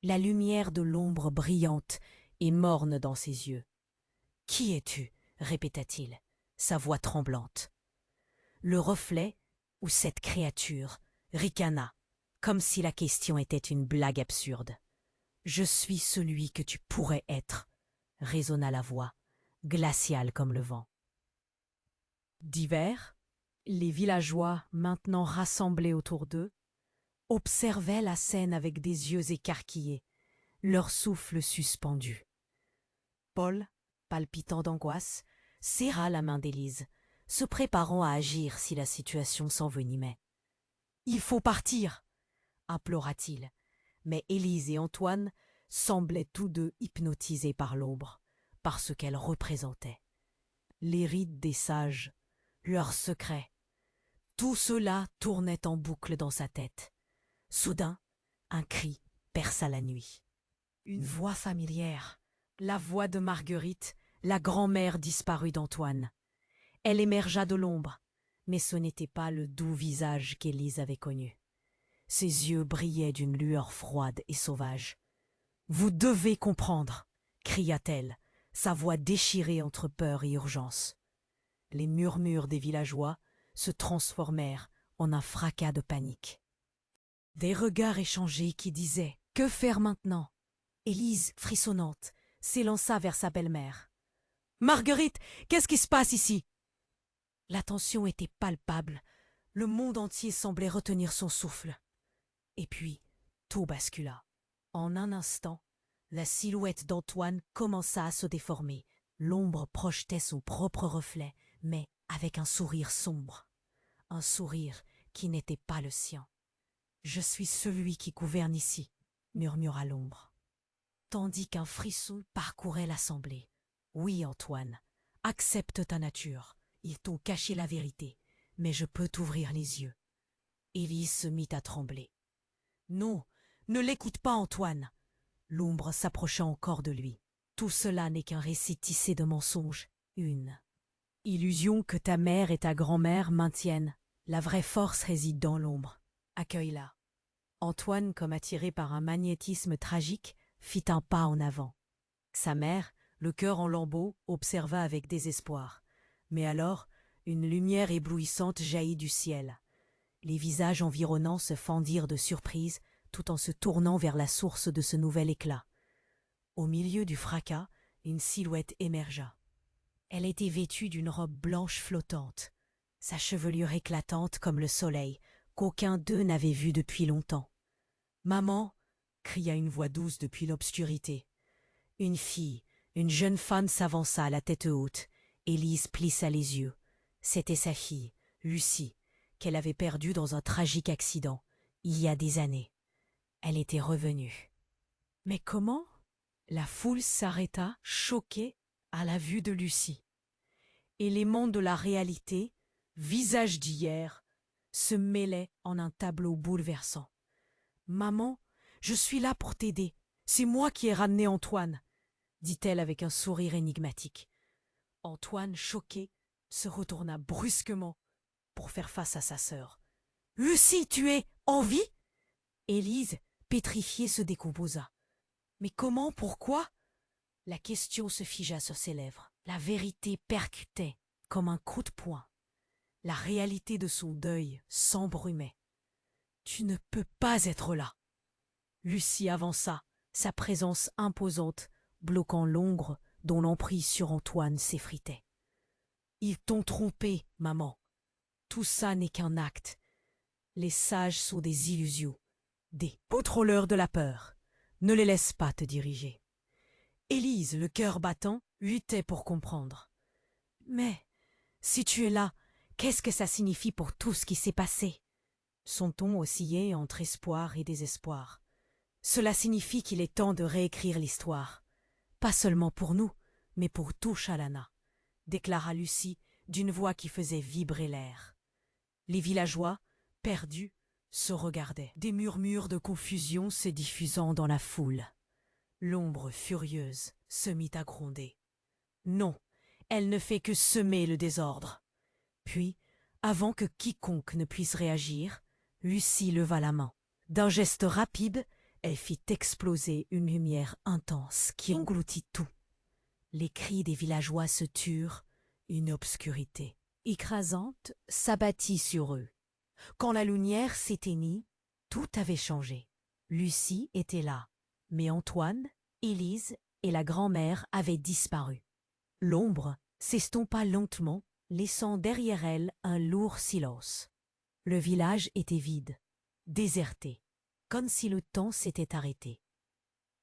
la lumière de l'ombre brillante et morne dans ses yeux. « Qui es-tu » répéta-t-il, sa voix tremblante. Le reflet, ou cette créature, ricana, comme si la question était une blague absurde. « Je suis celui que tu pourrais être » résonna la voix, glaciale comme le vent. D'hiver, les villageois, maintenant rassemblés autour d'eux, observaient la scène avec des yeux écarquillés, leur souffle suspendu. Paul, palpitant d'angoisse, serra la main d'Élise, se préparant à agir si la situation s'envenimait. « Il faut partir !» implora-t-il, mais Élise et Antoine semblaient tous deux hypnotisés par l'ombre, par ce qu'elle représentait. Les rites des sages, leurs secrets, tout cela tournait en boucle dans sa tête. Soudain, un cri perça la nuit. Une voix familière, la voix de Marguerite, la grand-mère disparue d'Antoine. Elle émergea de l'ombre, mais ce n'était pas le doux visage qu'Élise avait connu. Ses yeux brillaient d'une lueur froide et sauvage. « Vous devez comprendre !» cria-t-elle, sa voix déchirée entre peur et urgence. Les murmures des villageois se transformèrent en un fracas de panique. Des regards échangés qui disaient « Que faire maintenant ?» Élise, frissonnante, s'élança vers sa belle-mère. « Marguerite, qu'est-ce qui se passe ici ?» La tension était palpable, le monde entier semblait retenir son souffle. Et puis, tout bascula. En un instant, la silhouette d'Antoine commença à se déformer. L'ombre projetait son propre reflet, mais avec un sourire sombre. Un sourire qui n'était pas le sien. « Je suis celui qui gouverne ici », murmura l'ombre. Tandis qu'un frisson parcourait l'assemblée. « Oui, Antoine, accepte ta nature. Ils t'ont caché la vérité, mais je peux t'ouvrir les yeux. » Élise se mit à trembler. « Non, ne l'écoute pas, Antoine !» L'ombre s'approcha encore de lui. « Tout cela n'est qu'un récit tissé de mensonges, une illusion que ta mère et ta grand-mère maintiennent. La vraie force réside dans l'ombre. Accueille-la. » Antoine, comme attiré par un magnétisme tragique, fit un pas en avant. Sa mère, le cœur en lambeaux, observa avec désespoir. Mais alors, une lumière éblouissante jaillit du ciel. Les visages environnants se fendirent de surprise, tout en se tournant vers la source de ce nouvel éclat. Au milieu du fracas, une silhouette émergea. Elle était vêtue d'une robe blanche flottante, sa chevelure éclatante comme le soleil, qu'aucun d'eux n'avait vue depuis longtemps. « Maman !» cria une voix douce depuis l'obscurité. Une fille, une jeune femme s'avança à la tête haute. Élise plissa les yeux. C'était sa fille, Lucie, qu'elle avait perdue dans un tragique accident, il y a des années. Elle était revenue. Mais comment ? La foule s'arrêta, choquée, à la vue de Lucie. Éléments de la réalité, visage d'hier, se mêlaient en un tableau bouleversant. « Maman, je suis là pour t'aider. C'est moi qui ai ramené Antoine, » dit-elle avec un sourire énigmatique. Antoine, choqué, se retourna brusquement pour faire face à sa sœur. « Lucie, tu es en vie ?» Élise, pétrifiée, se décomposa. « Mais comment, pourquoi ?» La question se figea sur ses lèvres. La vérité percutait comme un coup de poing. La réalité de son deuil s'embrumait. « Tu ne peux pas être là !» Lucie avança, sa présence imposante, bloquant l'ombre dont l'emprise sur Antoine s'effritait. « Ils t'ont trompé, maman. Tout ça n'est qu'un acte. Les sages sont des illusions, des contrôleurs de la peur. Ne les laisse pas te diriger. » Élise, le cœur battant, luttait pour comprendre. « Mais, si tu es là, qu'est-ce que ça signifie pour tout ce qui s'est passé ?» Son ton oscillait entre espoir et désespoir. « Cela signifie qu'il est temps de réécrire l'histoire. Pas seulement pour nous, mais pour tout Chalana, » déclara Lucie d'une voix qui faisait vibrer l'air. Les villageois, perdus, se regardaient, des murmures de confusion se diffusant dans la foule. L'ombre furieuse se mit à gronder. Non, elle ne fait que semer le désordre. Puis, avant que quiconque ne puisse réagir, Lucie leva la main. D'un geste rapide, elle fit exploser une lumière intense qui engloutit tout. Les cris des villageois se turent, une obscurité écrasante s'abattit sur eux. Quand la lumière s'éteignit, tout avait changé. Lucie était là, mais Antoine, Élise et la grand-mère avaient disparu. L'ombre s'estompa lentement, laissant derrière elle un lourd silence. Le village était vide, déserté, comme si le temps s'était arrêté.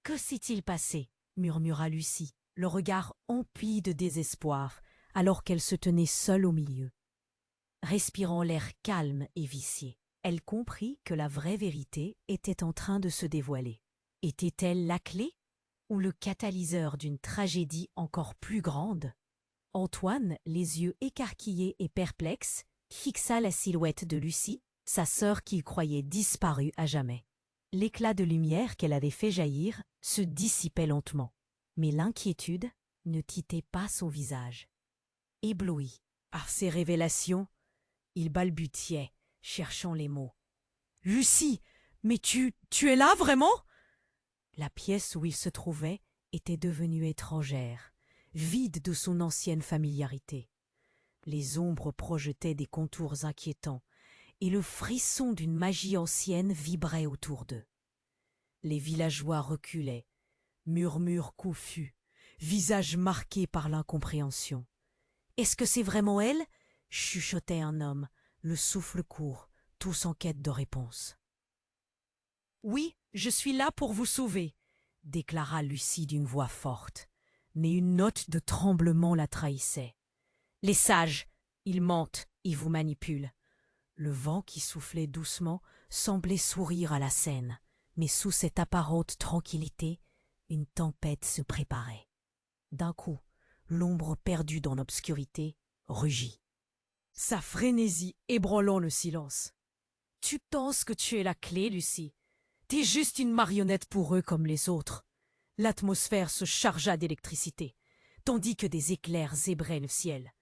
Que s'est-il passé? Murmura Lucie, le regard empli de désespoir, alors qu'elle se tenait seule au milieu. Respirant l'air calme et vicié, elle comprit que la vraie vérité était en train de se dévoiler. Était-elle la clé ou le catalyseur d'une tragédie encore plus grande? Antoine, les yeux écarquillés et perplexes, fixa la silhouette de Lucie, sa sœur qu'il croyait disparue à jamais. L'éclat de lumière qu'elle avait fait jaillir se dissipait lentement, mais l'inquiétude ne quittait pas son visage. Ébloui par ces révélations, il balbutiait, cherchant les mots. « Lucie, mais tu es là vraiment ?» La pièce où il se trouvait était devenue étrangère, vide de son ancienne familiarité. Les ombres projetaient des contours inquiétants, et le frisson d'une magie ancienne vibrait autour d'eux. Les villageois reculaient, murmures confus, visages marqués par l'incompréhension. « Est-ce que c'est vraiment elle ?» chuchotait un homme, le souffle court, tous en quête de réponse. « Oui, je suis là pour vous sauver », déclara Lucie d'une voix forte, mais une note de tremblement la trahissait. « Les sages, ils mentent et vous manipulent. » Le vent qui soufflait doucement semblait sourire à la scène, mais sous cette apparente tranquillité, une tempête se préparait. D'un coup, l'ombre perdue dans l'obscurité rugit, sa frénésie ébranlant le silence. « Tu penses que tu es la clé, Lucie? T'es juste une marionnette pour eux comme les autres. » L'atmosphère se chargea d'électricité, tandis que des éclairs zébraient le ciel.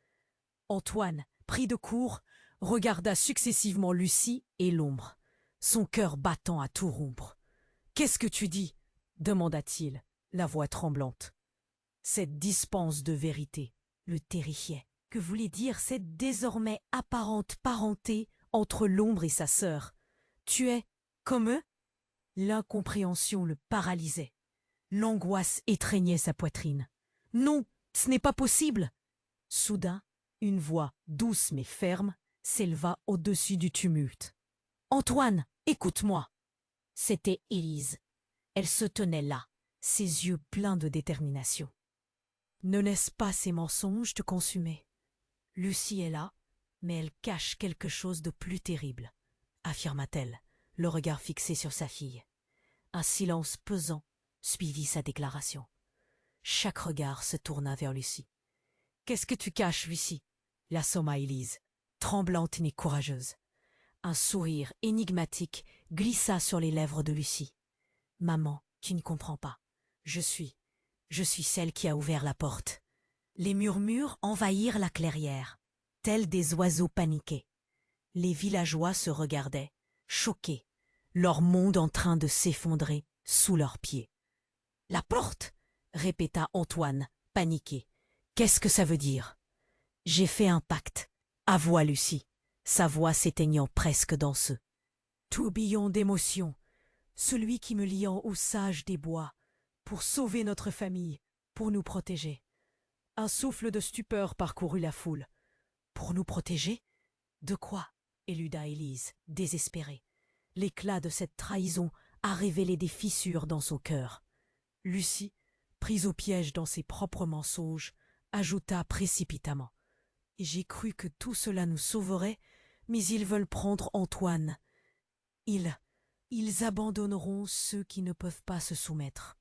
Antoine, pris de court, regarda successivement Lucie et l'ombre, son cœur battant à tout rompre. « Qu'est-ce que tu dis ?» demanda-t-il, la voix tremblante. Cette dispense de vérité le terrifiait. Que voulait dire cette désormais apparente parenté entre l'ombre et sa sœur? Tu es comme eux? L'incompréhension le paralysait. L'angoisse étreignait sa poitrine. « Non, ce n'est pas possible !» Soudain, une voix douce mais ferme s'éleva au-dessus du tumulte. « Antoine, écoute-moi !» C'était Élise. Elle se tenait là, ses yeux pleins de détermination. « Ne laisse pas ces mensonges te consumer. Lucie est là, mais elle cache quelque chose de plus terrible, » affirma-t-elle, le regard fixé sur sa fille. Un silence pesant suivit sa déclaration. Chaque regard se tourna vers Lucie. « Qu'est-ce que tu caches, Lucie ?» l'assomma Élise, tremblante mais courageuse. Un sourire énigmatique glissa sur les lèvres de Lucie. « Maman, tu ne comprends pas. Je suis celle qui a ouvert la porte. » Les murmures envahirent la clairière, tels des oiseaux paniqués. Les villageois se regardaient, choqués, leur monde en train de s'effondrer sous leurs pieds. « La porte !» répéta Antoine, paniqué. « Qu'est-ce que ça veut dire ?»« J'ai fait un pacte, » avoua Lucie, sa voix s'éteignant presque dans ce tourbillon d'émotions, celui qui me liant aux sages des bois, pour sauver notre famille, pour nous protéger. Un souffle de stupeur parcourut la foule. « Pour nous protéger ? De quoi ?» éluda Élise, désespérée. L'éclat de cette trahison a révélé des fissures dans son cœur. Lucie, prise au piège dans ses propres mensonges, ajouta précipitamment. « J'ai cru que tout cela nous sauverait, mais ils veulent prendre Antoine. Ils abandonneront ceux qui ne peuvent pas se soumettre. »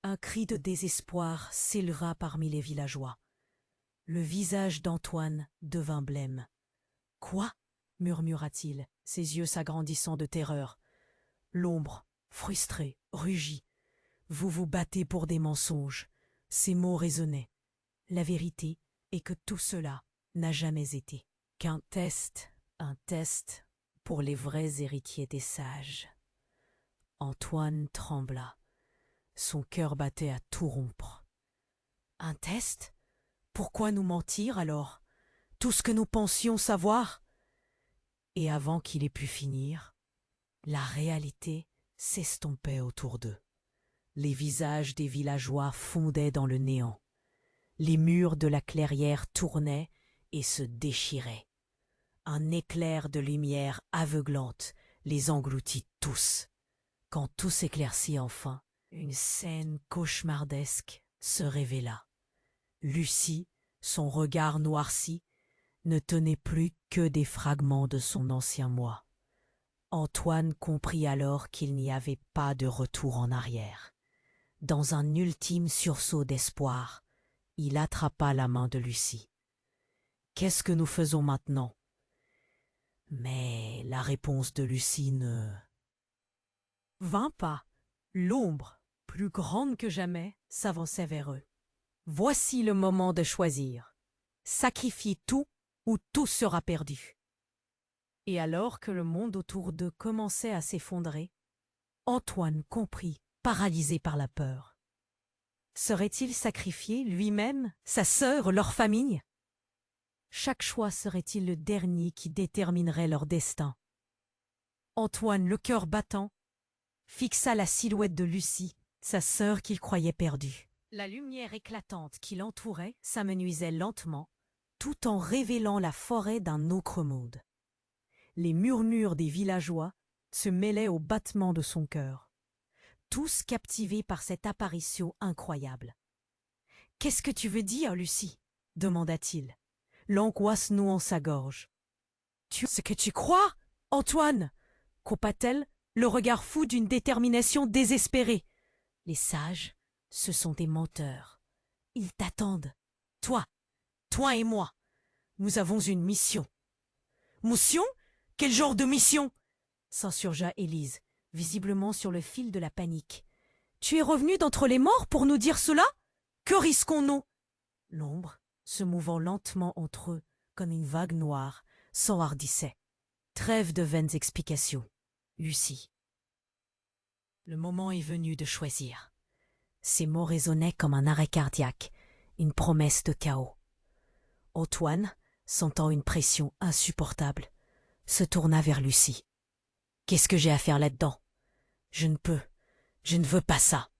Un cri de désespoir s'éleva parmi les villageois. Le visage d'Antoine devint blême. « Quoi ?» murmura-t-il, ses yeux s'agrandissant de terreur. L'ombre, frustrée, rugit. « Vous vous battez pour des mensonges. » Ces mots résonnaient. La vérité est que tout cela n'a jamais été qu'un test, pour les vrais héritiers des sages. Antoine trembla. Son cœur battait à tout rompre. Un test ? Pourquoi nous mentir alors ? Tout ce que nous pensions savoir ? Et avant qu'il ait pu finir, la réalité s'estompait autour d'eux. Les visages des villageois fondaient dans le néant. Les murs de la clairière tournaient et se déchiraient. Un éclair de lumière aveuglante les engloutit tous. Quand tout s'éclaircit enfin, Une scène cauchemardesque se révéla. Lucie, son regard noirci, ne tenait plus que des fragments de son ancien moi. Antoine comprit alors qu'il n'y avait pas de retour en arrière. Dans un ultime sursaut d'espoir, il attrapa la main de Lucie. « Qu'est-ce que nous faisons maintenant ?» Mais la réponse de Lucie ne vint pas. L'ombre, plus grande que jamais, s'avançait vers eux. Voici le moment de choisir. Sacrifiez tout ou tout sera perdu. Et alors que le monde autour d'eux commençait à s'effondrer, Antoine comprit, paralysé par la peur. Serait-il sacrifié lui-même, sa sœur, leur famille? Chaque choix serait-il le dernier qui déterminerait leur destin? Antoine, le cœur battant, fixa la silhouette de Lucie, sa sœur qu'il croyait perdue. La lumière éclatante qui l'entourait s'amenuisait lentement, tout en révélant la forêt d'un autre monde. Les murmures des villageois se mêlaient aux battements de son cœur, tous captivés par cette apparition incroyable. « Qu'est-ce que tu veux dire, Lucie ?» demanda-t-il, l'angoisse nouant sa gorge. « Tu ce que tu crois, Antoine ?» coupa-t-elle, le regard fou d'une détermination désespérée. « Les sages, ce sont des menteurs. Ils t'attendent. Toi et moi, nous avons une mission. »« Mission ? Quel genre de mission ?» s'insurgea Élise, visiblement sur le fil de la panique. « Tu es revenu d'entre les morts pour nous dire cela ? Que risquons-nous » L'ombre, se mouvant lentement entre eux comme une vague noire, s'enhardissait. Trêve de vaines explications. Lucie. Le moment est venu de choisir. Ces mots résonnaient comme un arrêt cardiaque, une promesse de chaos. Antoine, sentant une pression insupportable, se tourna vers Lucie. « Qu'est-ce que j'ai à faire là-dedans ? Je ne veux pas ça. »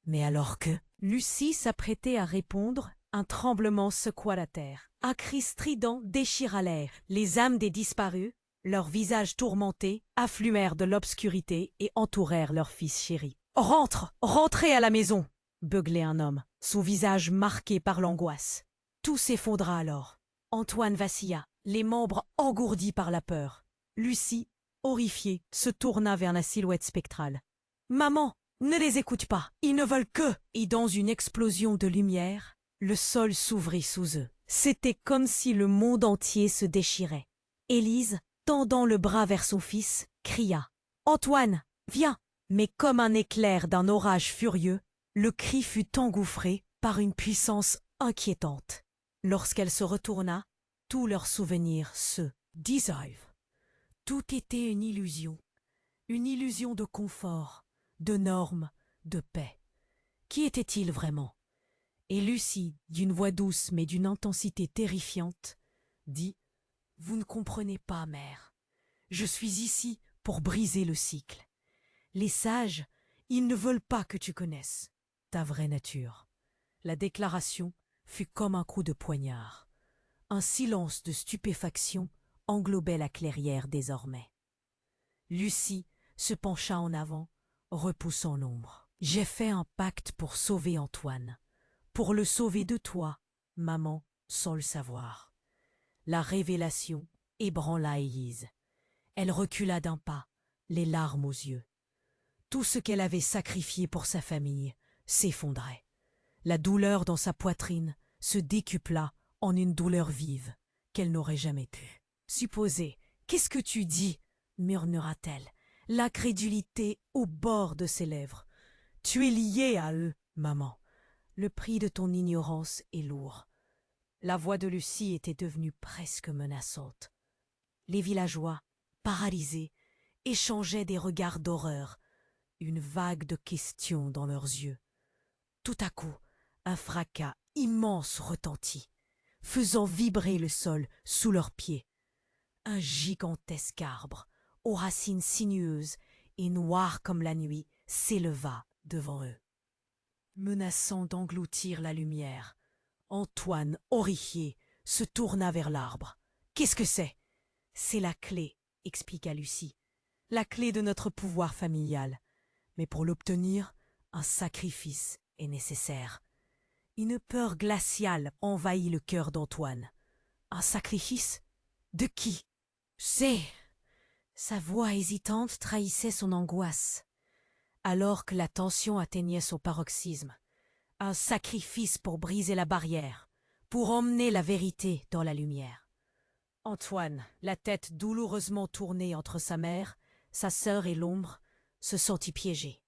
Mais alors que Lucie s'apprêtait à répondre, un tremblement secoua la terre. Un cri strident déchira l'air. Les âmes des disparus, leurs visages tourmentés, affluèrent de l'obscurité et entourèrent leur fils chéri. « Rentrez à la maison !» beuglait un homme, son visage marqué par l'angoisse. Tout s'effondra alors. Antoine vacilla, les membres engourdis par la peur. Lucie, horrifiée, se tourna vers la silhouette spectrale. « Maman, ne les écoute pas, ils ne veulent que !» Et dans une explosion de lumière, le sol s'ouvrit sous eux. C'était comme si le monde entier se déchirait. Élise, tendant le bras vers son fils, cria « Antoine, viens !» Mais comme un éclair d'un orage furieux, le cri fut engouffré par une puissance inquiétante. Lorsqu'elle se retourna, tous leurs souvenirs se dissolvent. Tout était une illusion de confort, de normes, de paix. Qui était-il vraiment? Et Lucie, d'une voix douce mais d'une intensité terrifiante, dit « Vous ne comprenez pas, mère. Je suis ici pour briser le cycle. Les sages, ils ne veulent pas que tu connaisses ta vraie nature. » La déclaration fut comme un coup de poignard. Un silence de stupéfaction englobait la clairière désormais. Lucie se pencha en avant, repoussant l'ombre. « J'ai fait un pacte pour sauver Antoine, pour le sauver de toi, maman, sans le savoir. » La révélation ébranla Élise. Elle recula d'un pas, les larmes aux yeux. Tout ce qu'elle avait sacrifié pour sa famille s'effondrait. La douleur dans sa poitrine se décupla en une douleur vive qu'elle n'aurait jamais pu supposer. « Qu'est-ce que tu dis ?» murmura-t-elle, l'incrédulité au bord de ses lèvres. « Tu es liée à eux, maman. Le prix de ton ignorance est lourd. » La voix de Lucie était devenue presque menaçante. Les villageois, paralysés, échangeaient des regards d'horreur, une vague de questions dans leurs yeux. Tout à coup, un fracas immense retentit, faisant vibrer le sol sous leurs pieds. Un gigantesque arbre, aux racines sinueuses et noires comme la nuit, s'éleva devant eux, menaçant d'engloutir la lumière. Antoine, horrifié, se tourna vers l'arbre. « Qu'est-ce que c'est ?»« C'est la clé, » expliqua Lucie. « La clé de notre pouvoir familial. Mais pour l'obtenir, Un sacrifice est nécessaire. Une peur glaciale envahit le cœur d'Antoine. Un sacrifice? De qui? C'est... Sa voix hésitante trahissait son angoisse. Alors que la tension atteignait son paroxysme, un sacrifice pour briser la barrière, pour emmener la vérité dans la lumière. Antoine, la tête douloureusement tournée entre sa mère, sa sœur et l'ombre, se sentit piégé.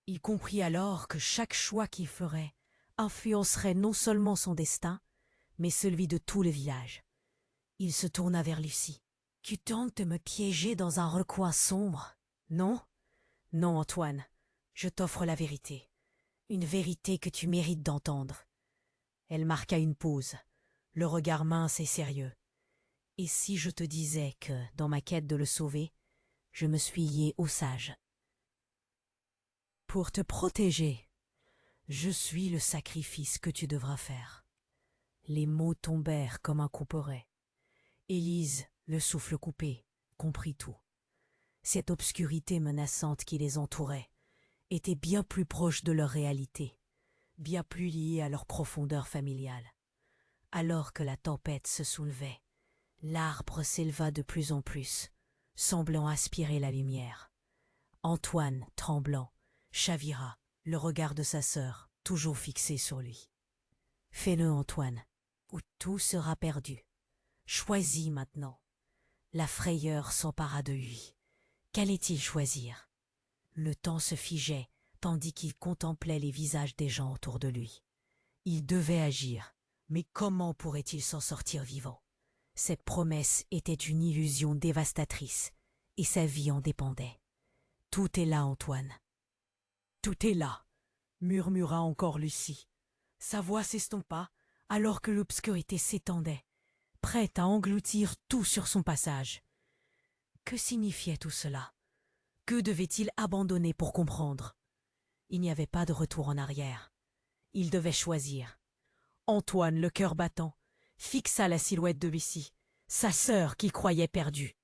Il comprit alors que chaque choix qu'il ferait influencerait non seulement son destin, mais celui de tout le village. Il se tourna vers Lucie. « Tu tentes de me piéger dans un recoin sombre, non? Non, Antoine, je t'offre la vérité. Une vérité que tu mérites d'entendre. » Elle marqua une pause, le regard mince et sérieux. « Et si je te disais que, dans ma quête de le sauver, je me suis lié au sage? Pour te protéger, je suis le sacrifice que tu devras faire. » Les mots tombèrent comme un couperet. Élise, le souffle coupé, comprit tout. Cette obscurité menaçante qui les entourait était bien plus proche de leur réalité, bien plus liée à leur profondeur familiale. Alors que la tempête se soulevait, l'arbre s'éleva de plus en plus, semblant aspirer la lumière. Antoine, tremblant, chavira, le regard de sa sœur, toujours fixé sur lui. « Fais-le, Antoine, ou tout sera perdu. Choisis maintenant. » La frayeur s'empara de lui. Qu'allait-il choisir? Le temps se figeait, tandis qu'il contemplait les visages des gens autour de lui. Il devait agir, mais comment pourrait-il s'en sortir vivant? Cette promesse était une illusion dévastatrice, et sa vie en dépendait. « Tout est là, Antoine. »« Tout est là », murmura encore Lucie. Sa voix s'estompa, alors que l'obscurité s'étendait, prête à engloutir tout sur son passage. Que signifiait tout cela? Que devait-il abandonner pour comprendre? Il n'y avait pas de retour en arrière. Il devait choisir. Antoine, le cœur battant, fixa la silhouette de Lucie, sa sœur qu'il croyait perdue.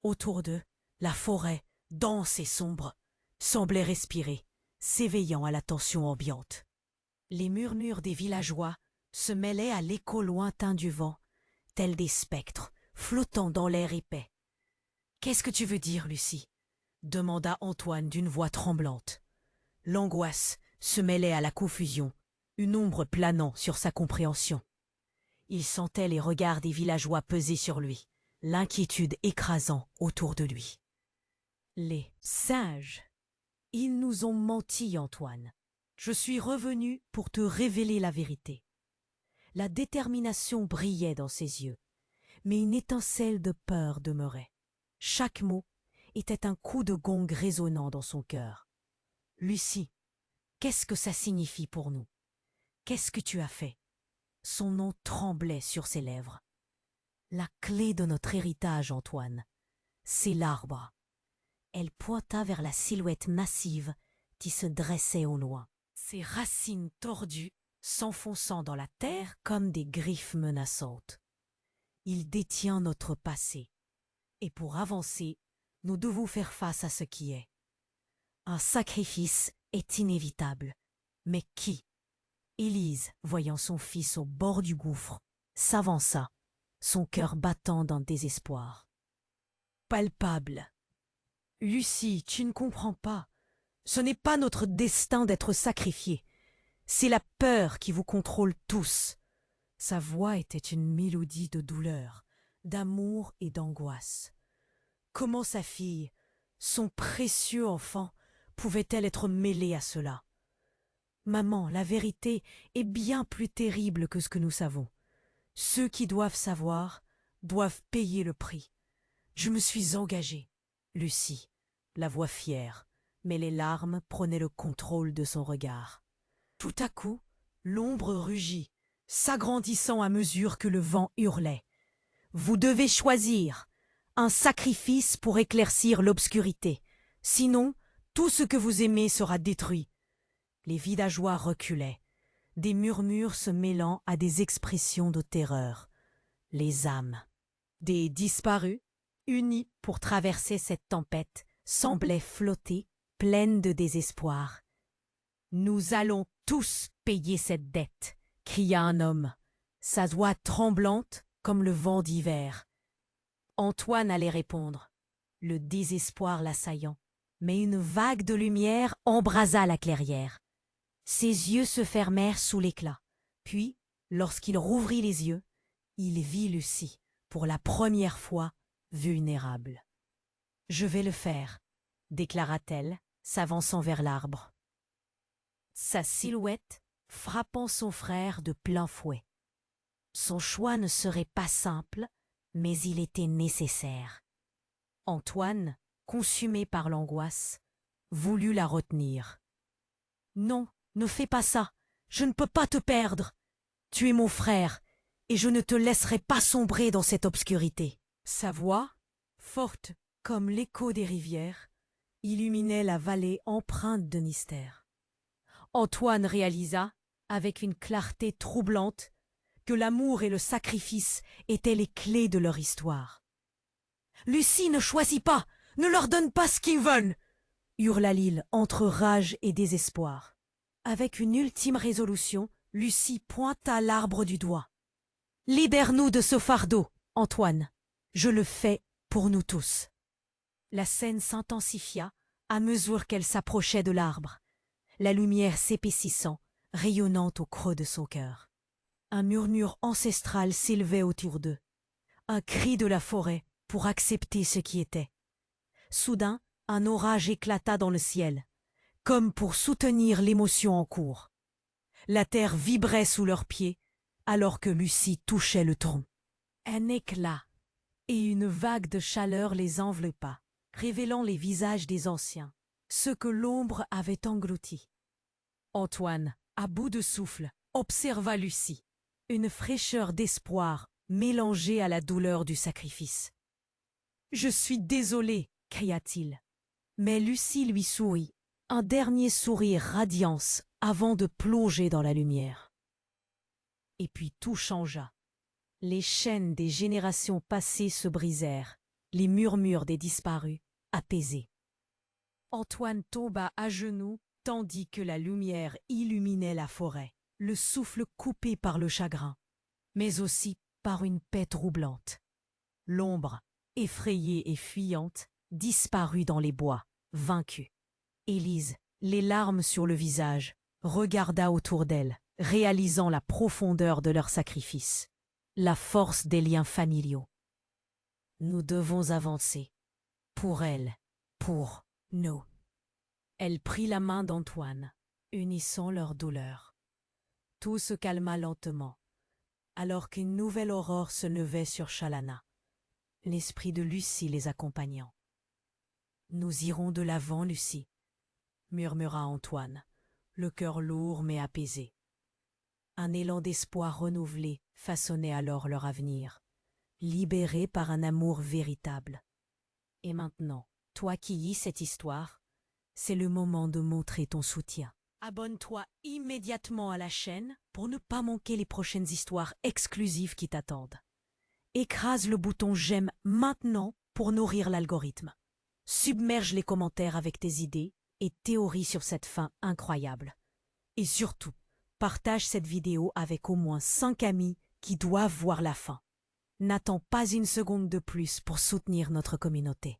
Autour d'eux, la forêt, dense et sombre, semblait respirer, s'éveillant à la tension ambiante. Les murmures des villageois se mêlaient à l'écho lointain du vent, tels des spectres flottant dans l'air épais. « Qu'est-ce que tu veux dire, Lucie ?» demanda Antoine d'une voix tremblante. L'angoisse se mêlait à la confusion, une ombre planant sur sa compréhension. Il sentait les regards des villageois peser sur lui, l'inquiétude écrasant autour de lui. Les singes, ils nous ont menti, Antoine. Je suis revenu pour te révéler la vérité. La détermination brillait dans ses yeux, mais une étincelle de peur demeurait. Chaque mot était un coup de gong résonnant dans son cœur. « Lucie, qu'est-ce que ça signifie pour nous? Qu'est-ce que tu as fait ?» Son nom tremblait sur ses lèvres. « La clé de notre héritage, Antoine, c'est l'arbre. » Elle pointa vers la silhouette massive qui se dressait au loin, ses racines tordues s'enfonçant dans la terre comme des griffes menaçantes. Il détient notre passé, et pour avancer, nous devons faire face à ce qui est. Un sacrifice est inévitable, mais qui? Élise, voyant son fils au bord du gouffre, s'avança, son cœur battant d'un désespoir. Palpable. « Lucie, tu ne comprends pas. Ce n'est pas notre destin d'être sacrifiés. C'est la peur qui vous contrôle tous. » Sa voix était une mélodie de douleur, d'amour et d'angoisse. Comment sa fille, son précieux enfant, pouvait-elle être mêlée à cela? « Maman, la vérité est bien plus terrible que ce que nous savons. Ceux qui doivent savoir doivent payer le prix. Je me suis engagée. » Lucie, la voix fière, mais les larmes prenaient le contrôle de son regard. Tout à coup, l'ombre rugit, s'agrandissant à mesure que le vent hurlait. « Vous devez choisir un sacrifice pour éclaircir l'obscurité. Sinon, tout ce que vous aimez sera détruit. » Les villageois reculaient, des murmures se mêlant à des expressions de terreur. Les âmes des disparus, unis pour traverser cette tempête, semblaient flotter, pleines de désespoir. Nous allons tous payer cette dette, cria un homme, sa voix tremblante comme le vent d'hiver. Antoine allait répondre, le désespoir l'assaillant, mais une vague de lumière embrasa la clairière. Ses yeux se fermèrent sous l'éclat, puis, lorsqu'il rouvrit les yeux, il vit Lucie, pour la première fois, vulnérable. « Je vais le faire », déclara-t-elle, s'avançant vers l'arbre. Sa silhouette frappant son frère de plein fouet. Son choix ne serait pas simple, mais il était nécessaire. Antoine, consumé par l'angoisse, voulut la retenir. « Non, ne fais pas ça, je ne peux pas te perdre. Tu es mon frère, et je ne te laisserai pas sombrer dans cette obscurité. » Sa voix, forte comme l'écho des rivières, illuminait la vallée empreinte de mystère. Antoine réalisa, avec une clarté troublante, que l'amour et le sacrifice étaient les clés de leur histoire. « Lucie ne choisit pas, ne leur donne pas ce qu'ils veulent !» hurla Lyle entre rage et désespoir. Avec une ultime résolution, Lucie pointa l'arbre du doigt. « Libère-nous de ce fardeau, Antoine. Je le fais pour nous tous. » La scène s'intensifia à mesure qu'elle s'approchait de l'arbre, la lumière s'épaississant, rayonnant au creux de son cœur. Un murmure ancestral s'élevait autour d'eux, un cri de la forêt pour accepter ce qui était. Soudain, un orage éclata dans le ciel, comme pour soutenir l'émotion en cours. La terre vibrait sous leurs pieds, alors que Lucie touchait le tronc. Un éclat et une vague de chaleur les enveloppa, révélant les visages des anciens, ceux que l'ombre avait engloutis. Antoine, à bout de souffle, observa Lucie, une fraîcheur d'espoir mélangée à la douleur du sacrifice. « Je suis désolé, cria-t-il. Mais Lucie lui sourit, un dernier sourire radiance avant de plonger dans la lumière. Et puis tout changea. Les chaînes des générations passées se brisèrent, les murmures des disparus apaisés. Antoine tomba à genoux tandis que la lumière illuminait la forêt, le souffle coupé par le chagrin, mais aussi par une paix troublante. L'ombre, effrayée et fuyante, disparut dans les bois, vaincue. Élise, les larmes sur le visage, regarda autour d'elle, réalisant la profondeur de leur sacrifice, la force des liens familiaux. Nous devons avancer, pour elle, pour nous. Elle prit la main d'Antoine, unissant leur douleur. Tout se calma lentement, alors qu'une nouvelle aurore se levait sur Chalana, l'esprit de Lucie les accompagnant. « Nous irons de l'avant, Lucie, » murmura Antoine, le cœur lourd mais apaisé. Un élan d'espoir renouvelé façonnait alors leur avenir, libéré par un amour véritable. Et maintenant, toi qui lis cette histoire, c'est le moment de montrer ton soutien. Abonne-toi immédiatement à la chaîne pour ne pas manquer les prochaines histoires exclusives qui t'attendent. Écrase le bouton j'aime maintenant pour nourrir l'algorithme. Submerge les commentaires avec tes idées et théories sur cette fin incroyable. Et surtout, partage cette vidéo avec au moins 5 amis qui doivent voir la fin. N'attends pas une seconde de plus pour soutenir notre communauté.